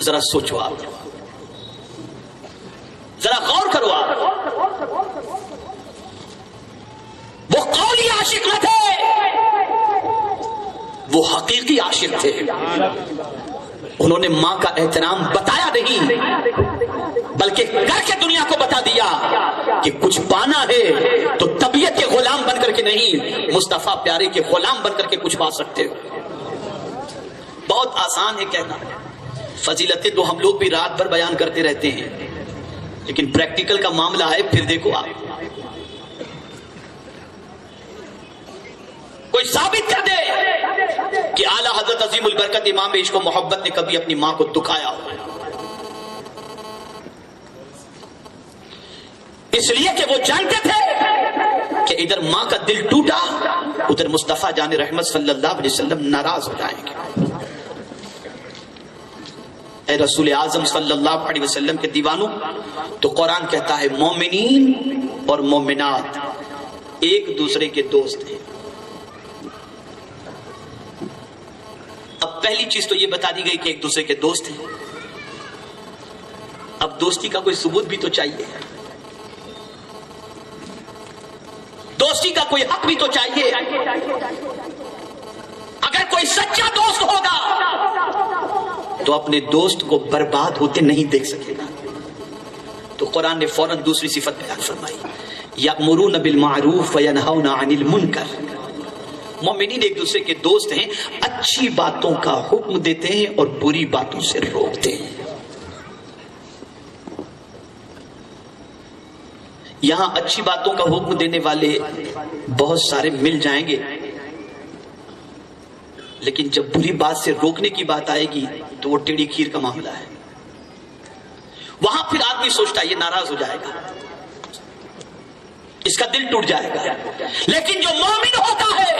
ذرا سوچو، آپ ذرا غور کرو. آپ وہ قولی عاشق نہ تھے، وہ حقیقی عاشق تھے. انہوں نے ماں کا احترام بتایا نہیں، بلکہ کر کے دنیا کو بتا دیا کہ کچھ پانا ہے تو طبیعت کے غلام بن کر کے نہیں، مصطفیٰ پیارے کے غلام بن کر کے کچھ پا سکتے ہو. بہت آسان ہے کہنا، فضیلتیں تو ہم لوگ بھی رات بھر بیان کرتے رہتے ہیں، لیکن پریکٹیکل کا معاملہ ہے. پھر دیکھو آپ کوئی ثابت کر دے کہ اعلیٰ حضرت عظیم البرکت امام عشق و محبت نے کبھی اپنی ماں کو دکھایا ہو. اس لیے کہ وہ جانتے تھے کہ ادھر ماں کا دل ٹوٹا، ادھر مصطفیٰ جان رحمت صلی اللہ علیہ وسلم ناراض ہو جائیں گے. اے رسول اعظم صلی اللہ علیہ وسلم کے دیوانوں، تو قرآن کہتا ہے مومنین اور مومنات ایک دوسرے کے دوست ہیں. اب پہلی چیز تو یہ بتا دی گئی کہ ایک دوسرے کے دوست ہیں. اب دوستی کا کوئی ثبوت بھی تو چاہیے، دوستی کا کوئی حق بھی تو چاہیے. اگر کوئی سچا دوست ہوگا تو اپنے دوست کو برباد ہوتے نہیں دیکھ سکے گا. تو قرآن نے فوراً دوسری صفت بیان فرمائی، یأمرون بالمعروف وینہون عن المنکر. مومنین ایک دوسرے کے دوست ہیں، اچھی باتوں کا حکم دیتے ہیں اور بری باتوں سے روکتے ہیں. یہاں اچھی باتوں کا حکم دینے والے بہت سارے مل جائیں گے، لیکن جب بری بات سے روکنے کی بات آئے گی تو وہ ٹیڑھی کھیر کا معاملہ ہے. وہاں پھر آدمی سوچتا ہے یہ ناراض ہو جائے گا، اس کا دل ٹوٹ جائے گا. لیکن جو مومن ہوتا ہے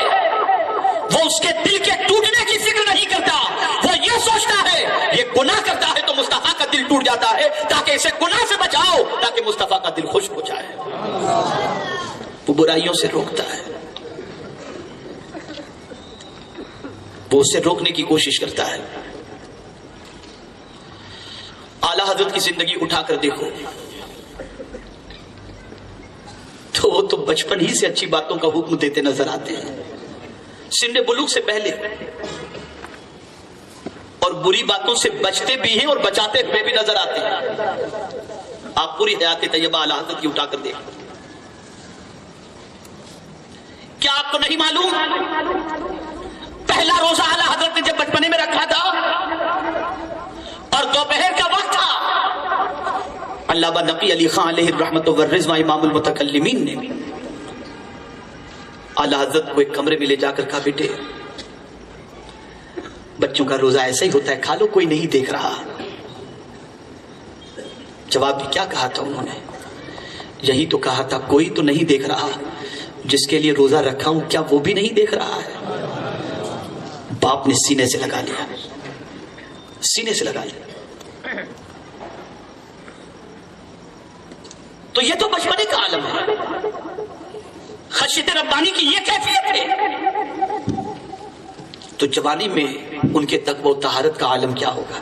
وہ اس کے دل کے ٹوٹنے کی فکر نہیں کرتا، وہ یہ سوچتا ہے یہ گناہ کرتا ہے تو مصطفیٰ کا دل ٹوٹ جاتا ہے، تاکہ اسے گناہ سے بچاؤ، تاکہ مصطفیٰ کا دل خوش ہو جائے. وہ برائیوں سے روکتا ہے، وہ اسے روکنے کی کوشش کرتا ہے. اعلیٰ حضرت کی زندگی اٹھا کر دیکھو تو وہ تو بچپن ہی سے اچھی باتوں کا حکم دیتے نظر آتے ہیں، سن بلوغ سے پہلے، اور بری باتوں سے بچتے بھی ہیں اور بچاتے ہوئے بھی نظر آتے ہیں. آپ پوری حیات طیبہ اعلیٰ حضرت کی اٹھا کر دیکھیں. کیا آپ کو نہیں معلوم پہلا روزہ اعلیٰ حضرت نے جب بچپنے میں رکھا تھا اور دوپہر کا وقت تھا، علامہ نقی علی خان علیہ الرحمۃ والرضوان امام المتکلمین نے اعلی حضرت کو ایک کمرے میں لے جا کر کہا بیٹے بچوں کا روزہ ایسا ہی ہوتا ہے، کھا لو، کوئی نہیں دیکھ رہا۔ جواب بھی کیا کہا تھا انہوں نے؟ یہی تو کہا تھا کوئی تو نہیں دیکھ رہا، جس کے لیے روزہ رکھا ہوں کیا وہ بھی نہیں دیکھ رہا ہے؟ باپ نے سینے سے لگا لیا، سینے سے لگا لیا۔ تو یہ تو بچپنے کا عالم ہے، خشیت ربانی کی یہ کیفیت ہے، تو جوانی میں ان کے تقوی و طہارت کا عالم کیا ہوگا؟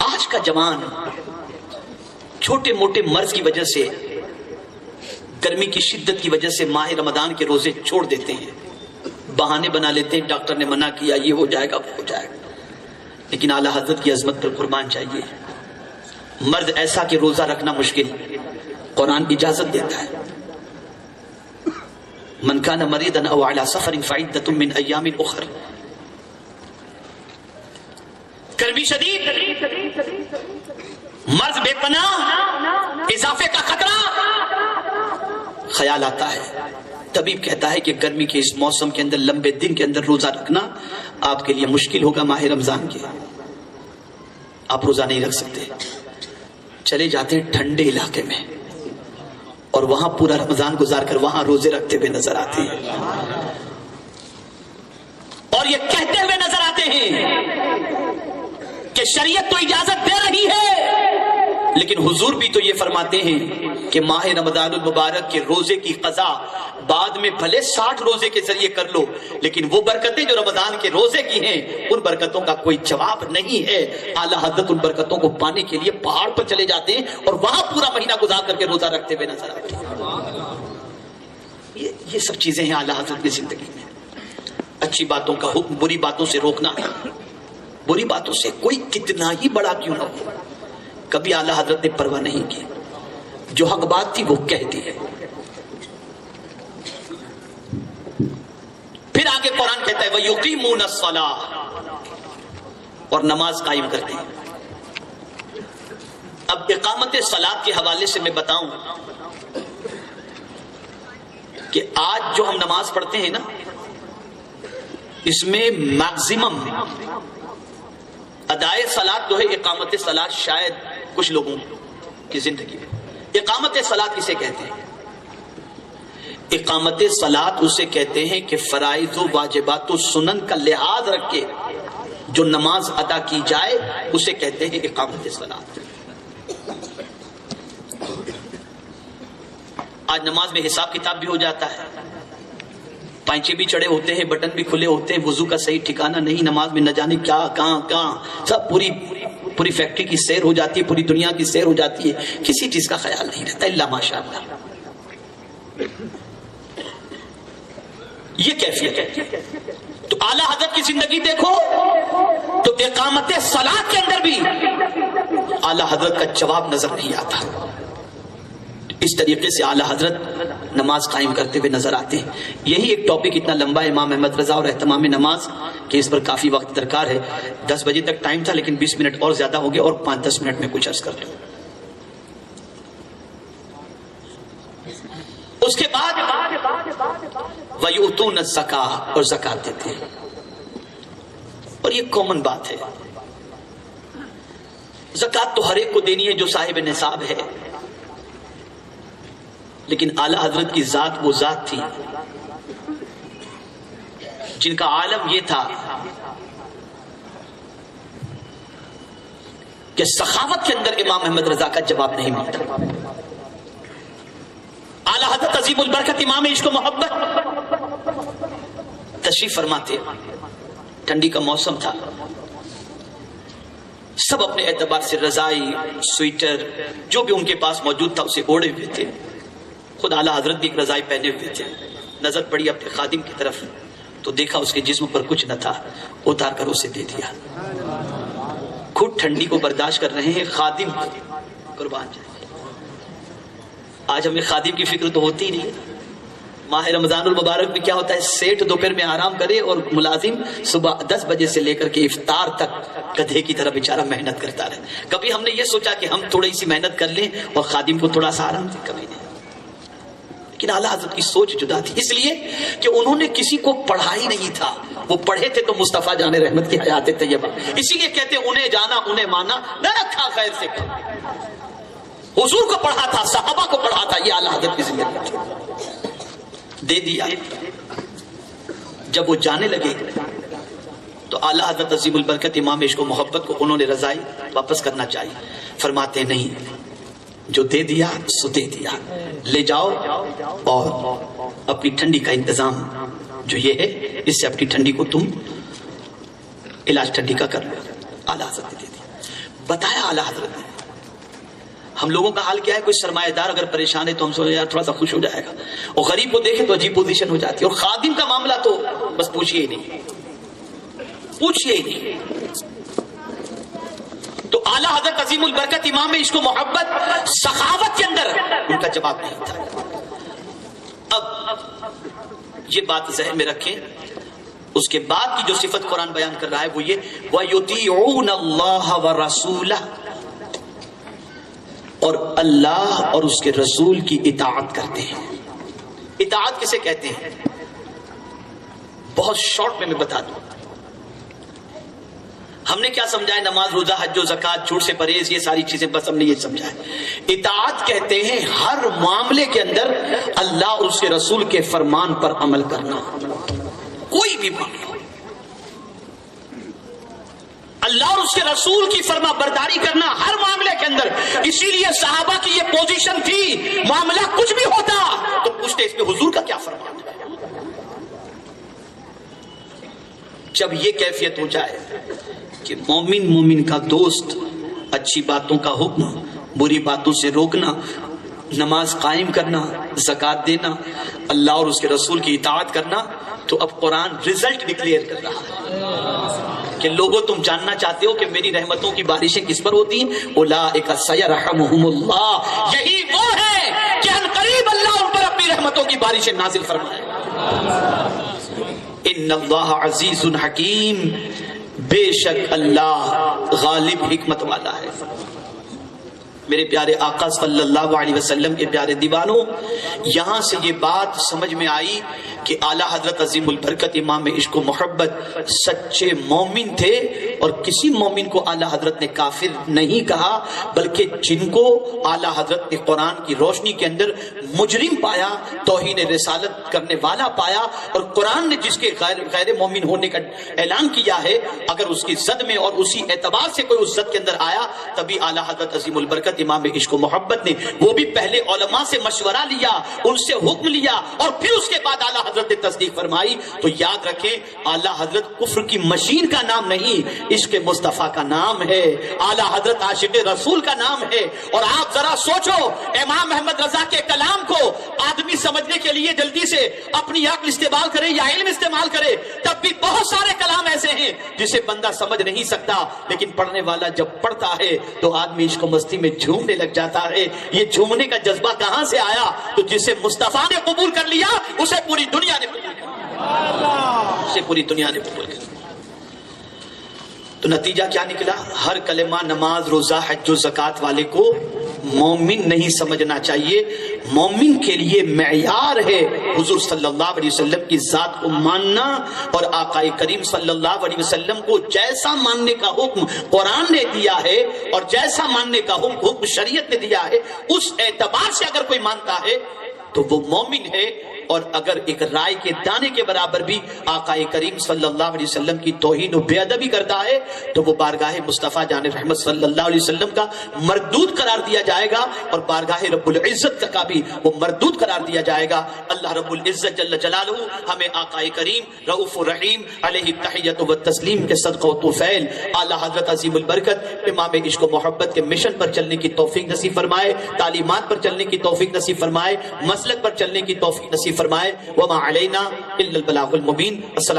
آج کا جوان چھوٹے موٹے مرض کی وجہ سے، گرمی کی شدت کی وجہ سے ماہ رمضان کے روزے چھوڑ دیتے ہیں، بہانے بنا لیتے ہیں، ڈاکٹر نے منع کیا، یہ ہو جائے گا وہ ہو جائے گا۔ لیکن اعلیٰ حضرت کی عظمت پر قربان چاہیے، مرض ایسا کہ روزہ رکھنا مشکل، قرآن اجازت دیتا ہے، من کان مریضا او علی سفر فعدۃ من ایام اخر۔ گرمی شدید، مرض بے پناہ، اضافے کا خطرہ، خیال آتا ہے، طبیب کہتا ہے کہ گرمی کے اس موسم کے اندر لمبے دن کے اندر روزہ رکھنا آپ کے لیے مشکل ہوگا، ماہ رمضان کے آپ روزہ نہیں رکھ سکتے۔ چلے جاتے ہیں ٹھنڈے علاقے میں اور وہاں پورا رمضان گزار کر وہاں روزے رکھتے ہوئے نظر آتے ہیں، اور یہ کہتے ہوئے نظر آتے ہیں کہ شریعت تو اجازت دے رہی ہے، لیکن حضور بھی تو یہ فرماتے ہیں کہ ماہ رمضان المبارک کے روزے کی قضا بعد میں بھلے 60 روزے کے ذریعے کر لو، لیکن وہ برکتیں جو رمضان کے روزے کی ہیں ان برکتوں کا کوئی جواب نہیں ہے۔ اعلیٰ حضرت ان برکتوں کو پانے کے لیے پہاڑ پر چلے جاتے ہیں اور وہاں پورا مہینہ گزار کر کے روزہ رکھتے ہوئے نظر آتے ہیں۔ یہ سب چیزیں ہیں اعلیٰ حضرت کی زندگی میں۔ اچھی باتوں کا حکم، بری باتوں سے روکنا، بری باتوں سے کوئی کتنا ہی بڑا کیوں نہ ہو، کبھی اعلیٰ حضرت نے پرواہ نہیں کی، جو حق بات تھی وہ کہہ دی ہے۔ پھر آگے قرآن کہتا ہے وَيُقِيمُونَ الصَّلَاةَ، اور نماز قائم کرتے ہیں۔ اب اقامت صلاۃ کے حوالے سے میں بتاؤں کہ آج جو ہم نماز پڑھتے ہیں نا، اس میں میکزیمم ادائے صلاۃ جو ہے اقامت صلاۃ شاید کچھ لوگوں کی زندگی میں۔ اقامت صلاۃ کسے کہتے ہیں؟ اقامت صلاۃ اسے کہتے ہیں کہ فرائض و واجبات و سنن کا لحاظ رکھ کے جو نماز ادا کی جائے اسے کہتے ہیں اقامت صلاۃ۔ آج نماز میں حساب کتاب بھی ہو جاتا ہے، پائچے بھی چڑھے ہوتے ہیں، بٹن بھی کھلے ہوتے ہیں، وضو کا صحیح ٹھکانہ نہیں، نماز میں نہ جانے کیا کہاں سب پوری فیکٹری کی سیر ہو جاتی ہے، پوری دنیا کی سیر ہو جاتی ہے، کسی چیز کا خیال نہیں رہتا الا ماشاءاللہ۔ یہ کیفیت ہے۔ تو اعلیٰ حضرت کی زندگی دیکھو تو اقامت صلاۃ کے اندر بھی اعلیٰ حضرت کا جواب نظر نہیں آتا۔ اس طریقے سے اعلیٰ حضرت نماز قائم کرتے ہوئے نظر آتے ہیں۔ یہی ایک ٹاپک اتنا لمبا ہے امام احمد رضا اور اہتمام نماز کہ اس پر کافی وقت درکار ہے۔ 10 بجے تک ٹائم تھا لیکن 20 منٹ اور زیادہ ہو گئے، اور 5-10 منٹ میں کچھ عرض کر دوں۔ اس کے بعد وَيُؤْتُونَ الزَّكَاةَ، اور زکات دیتے ہیں، اور یہ کامن بات ہے، زکات تو ہر ایک کو دینی ہے جو صاحب نصاب ہے، لیکن اعلیٰ حضرت کی ذات وہ ذات تھی جن کا عالم یہ تھا کہ سخاوت کے اندر امام احمد رضا کا جواب نہیں ملتا۔ اعلیٰ حضرت عظیم البرکت امام عشق و محبت تشریف فرماتے، ٹھنڈی کا موسم تھا، سب اپنے اعتبار سے رضائی، سویٹر جو بھی ان کے پاس موجود تھا اسے اوڑھے ہوئے تھے، خود اعلیٰ حضرت بھی ایک رضائی پہنے ہوئے تھے۔ نظر پڑی اپنے خادم کی طرف تو دیکھا اس کے جسم پر کچھ نہ تھا، اتار کر اسے دے دیا۔ خود ٹھنڈی کو برداشت کر رہے ہیں، خادم قربان جائے۔ آج ہمیں خادم کی فکر تو ہوتی ہی نہیں، ماہ رمضان المبارک میں کیا ہوتا ہے، سیٹ دوپہر میں آرام کرے اور ملازم صبح 10 بجے سے لے کر کے افطار تک گدھے کی طرح بیچارہ محنت کرتا رہے. کبھی ہم نے یہ سوچا کہ ہم تھوڑی سی محنت کر لیں اور خادم کو تھوڑا سا آرام دیں؟ کبھی نہیں. لیکن اعلیٰ حضرت کی سوچ جدا تھی، اس لیے کہ انہوں نے کسی کو پڑھا ہی نہیں تھا. وہ پڑھے تھے تو مصطفیٰ جان رحمت کی حیات طیبہ، اسی لیے کہتے انہیں جانا انہیں مانا نہ رکھا خیر سے. حضور کو پڑھا تھا، صحابہ کو پڑھا تھا، یہ اعلیٰ حضرت کی زندگی تھی. دے دیا. جب وہ جانے لگے تو اعلیٰ حضرت عظیم البرکت امام عشق و محبت کو انہوں نے رضائی واپس کرنا چاہیے. فرماتے نہیں، جو دے دیا سو دے دیا، لے جاؤ اور اپنی ٹھنڈی کا انتظام جو یہ ہے اس سے اپنی ٹھنڈی کو تم علاج ٹھنڈی کا کر لو. اعلیٰ حضرت نے دے دیا. بتایا اعلیٰ حضرت نے. ہم لوگوں کا حال کیا ہے، کوئی سرمایہ دار اگر پریشان ہے تو ہم سوچیں یار تھوڑا سا خوش ہو جائے گا، اور غریب کو دیکھے تو عجیب پوزیشن ہو جاتی ہے. اور خادم کا معاملہ تو بس پوچھئے ہی نہیں، پوچھئے ہی نہیں. تو اعلیٰ حضرت عظیم البرکت امام عشق و محبت سخاوت کے اندر ان کا جواب نہیں تھا. اب یہ بات ذہن میں رکھیں. اس کے بعد کی جو صفت قرآن بیان کر رہا ہے وہ یہ وَيُطِيعُونَ اللَّهَ وَرَسُولَهُ، اور اللہ اور اس کے رسول کی اطاعت کرتے ہیں. اطاعت کسے کہتے ہیں؟ بہت شارٹ میں بتا دوں. ہم نے کیا سمجھا ہے؟ نماز، روزہ، حج و زکات، جھوٹ سے پرہیز، یہ ساری چیزیں بس ہم نے یہ سمجھا ہے. اطاعت کہتے ہیں ہر معاملے کے اندر اللہ اور اس کے رسول کے فرمان پر عمل کرنا. کوئی بھی معاملہ اللہ اور اس کے رسول کی فرما برداری کرنا ہر معاملے کے اندر. اسی لیے صحابہ کی یہ پوزیشن تھی، معاملہ کچھ بھی ہوتا تو پوچھتے اس پہ حضور کا کیا فرمان ہے. جب یہ کیفیت ہو جائے کہ مومن کا دوست، اچھی باتوں کا حکم، بری باتوں سے روکنا، نماز قائم کرنا، زکات دینا، اللہ اور اس کے رسول کی اطاعت کرنا، تو اب قرآن رزلٹ ڈکلیئر کر رہا ہے کہ لوگوں تم جاننا چاہتے ہو کہ میری رحمتوں کی بارشیں کس پر ہوتی ہیں؟ اولئک سیرحمہم اللہ، یہی وہ ہے کہ عنقریب اللہ ان پر اپنی رحمتوں کی بارشیں نازل فرمائے. ان اللہ عزیز حکیم، بے شک اللہ غالب حکمت والا ہے. میرے پیارے آقا صلی اللہ علیہ وسلم کے پیارے دیوانوں، یہاں سے یہ بات سمجھ میں آئی کہ اعلیٰ حضرت عظیم البرکت امام عشق و محبت سچے مومن تھے، اور کسی مومن کو اعلیٰ حضرت نے کافر نہیں کہا، بلکہ جن کو اعلیٰ حضرت نے قرآن کی روشنی کے اندر مجرم پایا، توہین رسالت کرنے والا پایا، اور قرآن نے جس کے غیر مومن ہونے کا اعلان کیا ہے، اگر اس کی زد میں اور اسی اعتبار سے کوئی اس زد کے اندر آیا، تبھی اعلیٰ حضرت عظیم البرکت امام عشق و محبت نے وہ بھی پہلے علماء سے مشورہ لیا، ان سے حکم لیا، اور پھر اس کے بعد اعلیٰ حضرت نے تصدیق فرمائی. تو یاد رکھیں اعلیٰ حضرت کفر کی مشین کا نام نہیں، عشق مصطفیٰ کا نام ہے. اعلیٰ حضرت عاشق رسول کا نام ہے. اور آپ ذرا سوچو، امام احمد رضا کے کلام کو آدمی سمجھنے کے لیے جلدی سے اپنی عقل استعمال کرے یا علم استعمال کرے، تب بھی بہت سارے کلام ایسے ہیں جسے بندہ سمجھ نہیں سکتا، لیکن پڑھنے والا جب پڑھتا ہے تو آدمی عشق و مستی میں جھومنے لگ جاتا ہے. یہ جھومنے کا جذبہ کہاں سے آیا؟ تو جسے مصطفیٰ نے قبول کر لیا اسے پوری دنیا نے قبول کر، اسے پوری دنیا نے قبول کر. تو نتیجہ کیا نکلا؟ ہر کلمہ نماز، روزہ، حج و زکات والے کو مومن نہیں سمجھنا چاہیے. مومن کے لیے معیار ہے حضور صلی اللہ علیہ وسلم کی ذات کو ماننا، اور آقا کریم صلی اللہ علیہ وسلم کو جیسا ماننے کا حکم قرآن نے دیا ہے اور جیسا ماننے کا حکم شریعت نے دیا ہے، اس اعتبار سے اگر کوئی مانتا ہے تو وہ مومن ہے. اور اگر ایک رائے کے دانے کے برابر بھی آقا کریم صلی اللہ علیہ وسلم کی توہین و بے ادبی کرتا ہے تو وہ بارگاہ مصطفیٰ جان رحمت صلی اللہ علیہ وسلم کا مردود قرار دیا جائے گا، اور بارگاہ رب العزت کا بھی وہ مردود قرار دیا جائے گا. اللہ رب العزت جل جلالہ ہمیں آقا کریم رؤوف الرحیم علیہ التحیۃ والتسلیم کے صدقہ و طفیل اعلیٰ حضرت عظیم البرکت امام عشق و محبت کے مشن پر چلنے کی توفیق نصیب فرمائے، تعلیمات پر چلنے کی توفیق نصیب فرمائے، مسلک پر چلنے کی توفیق نصیب فرمائے. وما علینا الا البلاغ المبین. السلام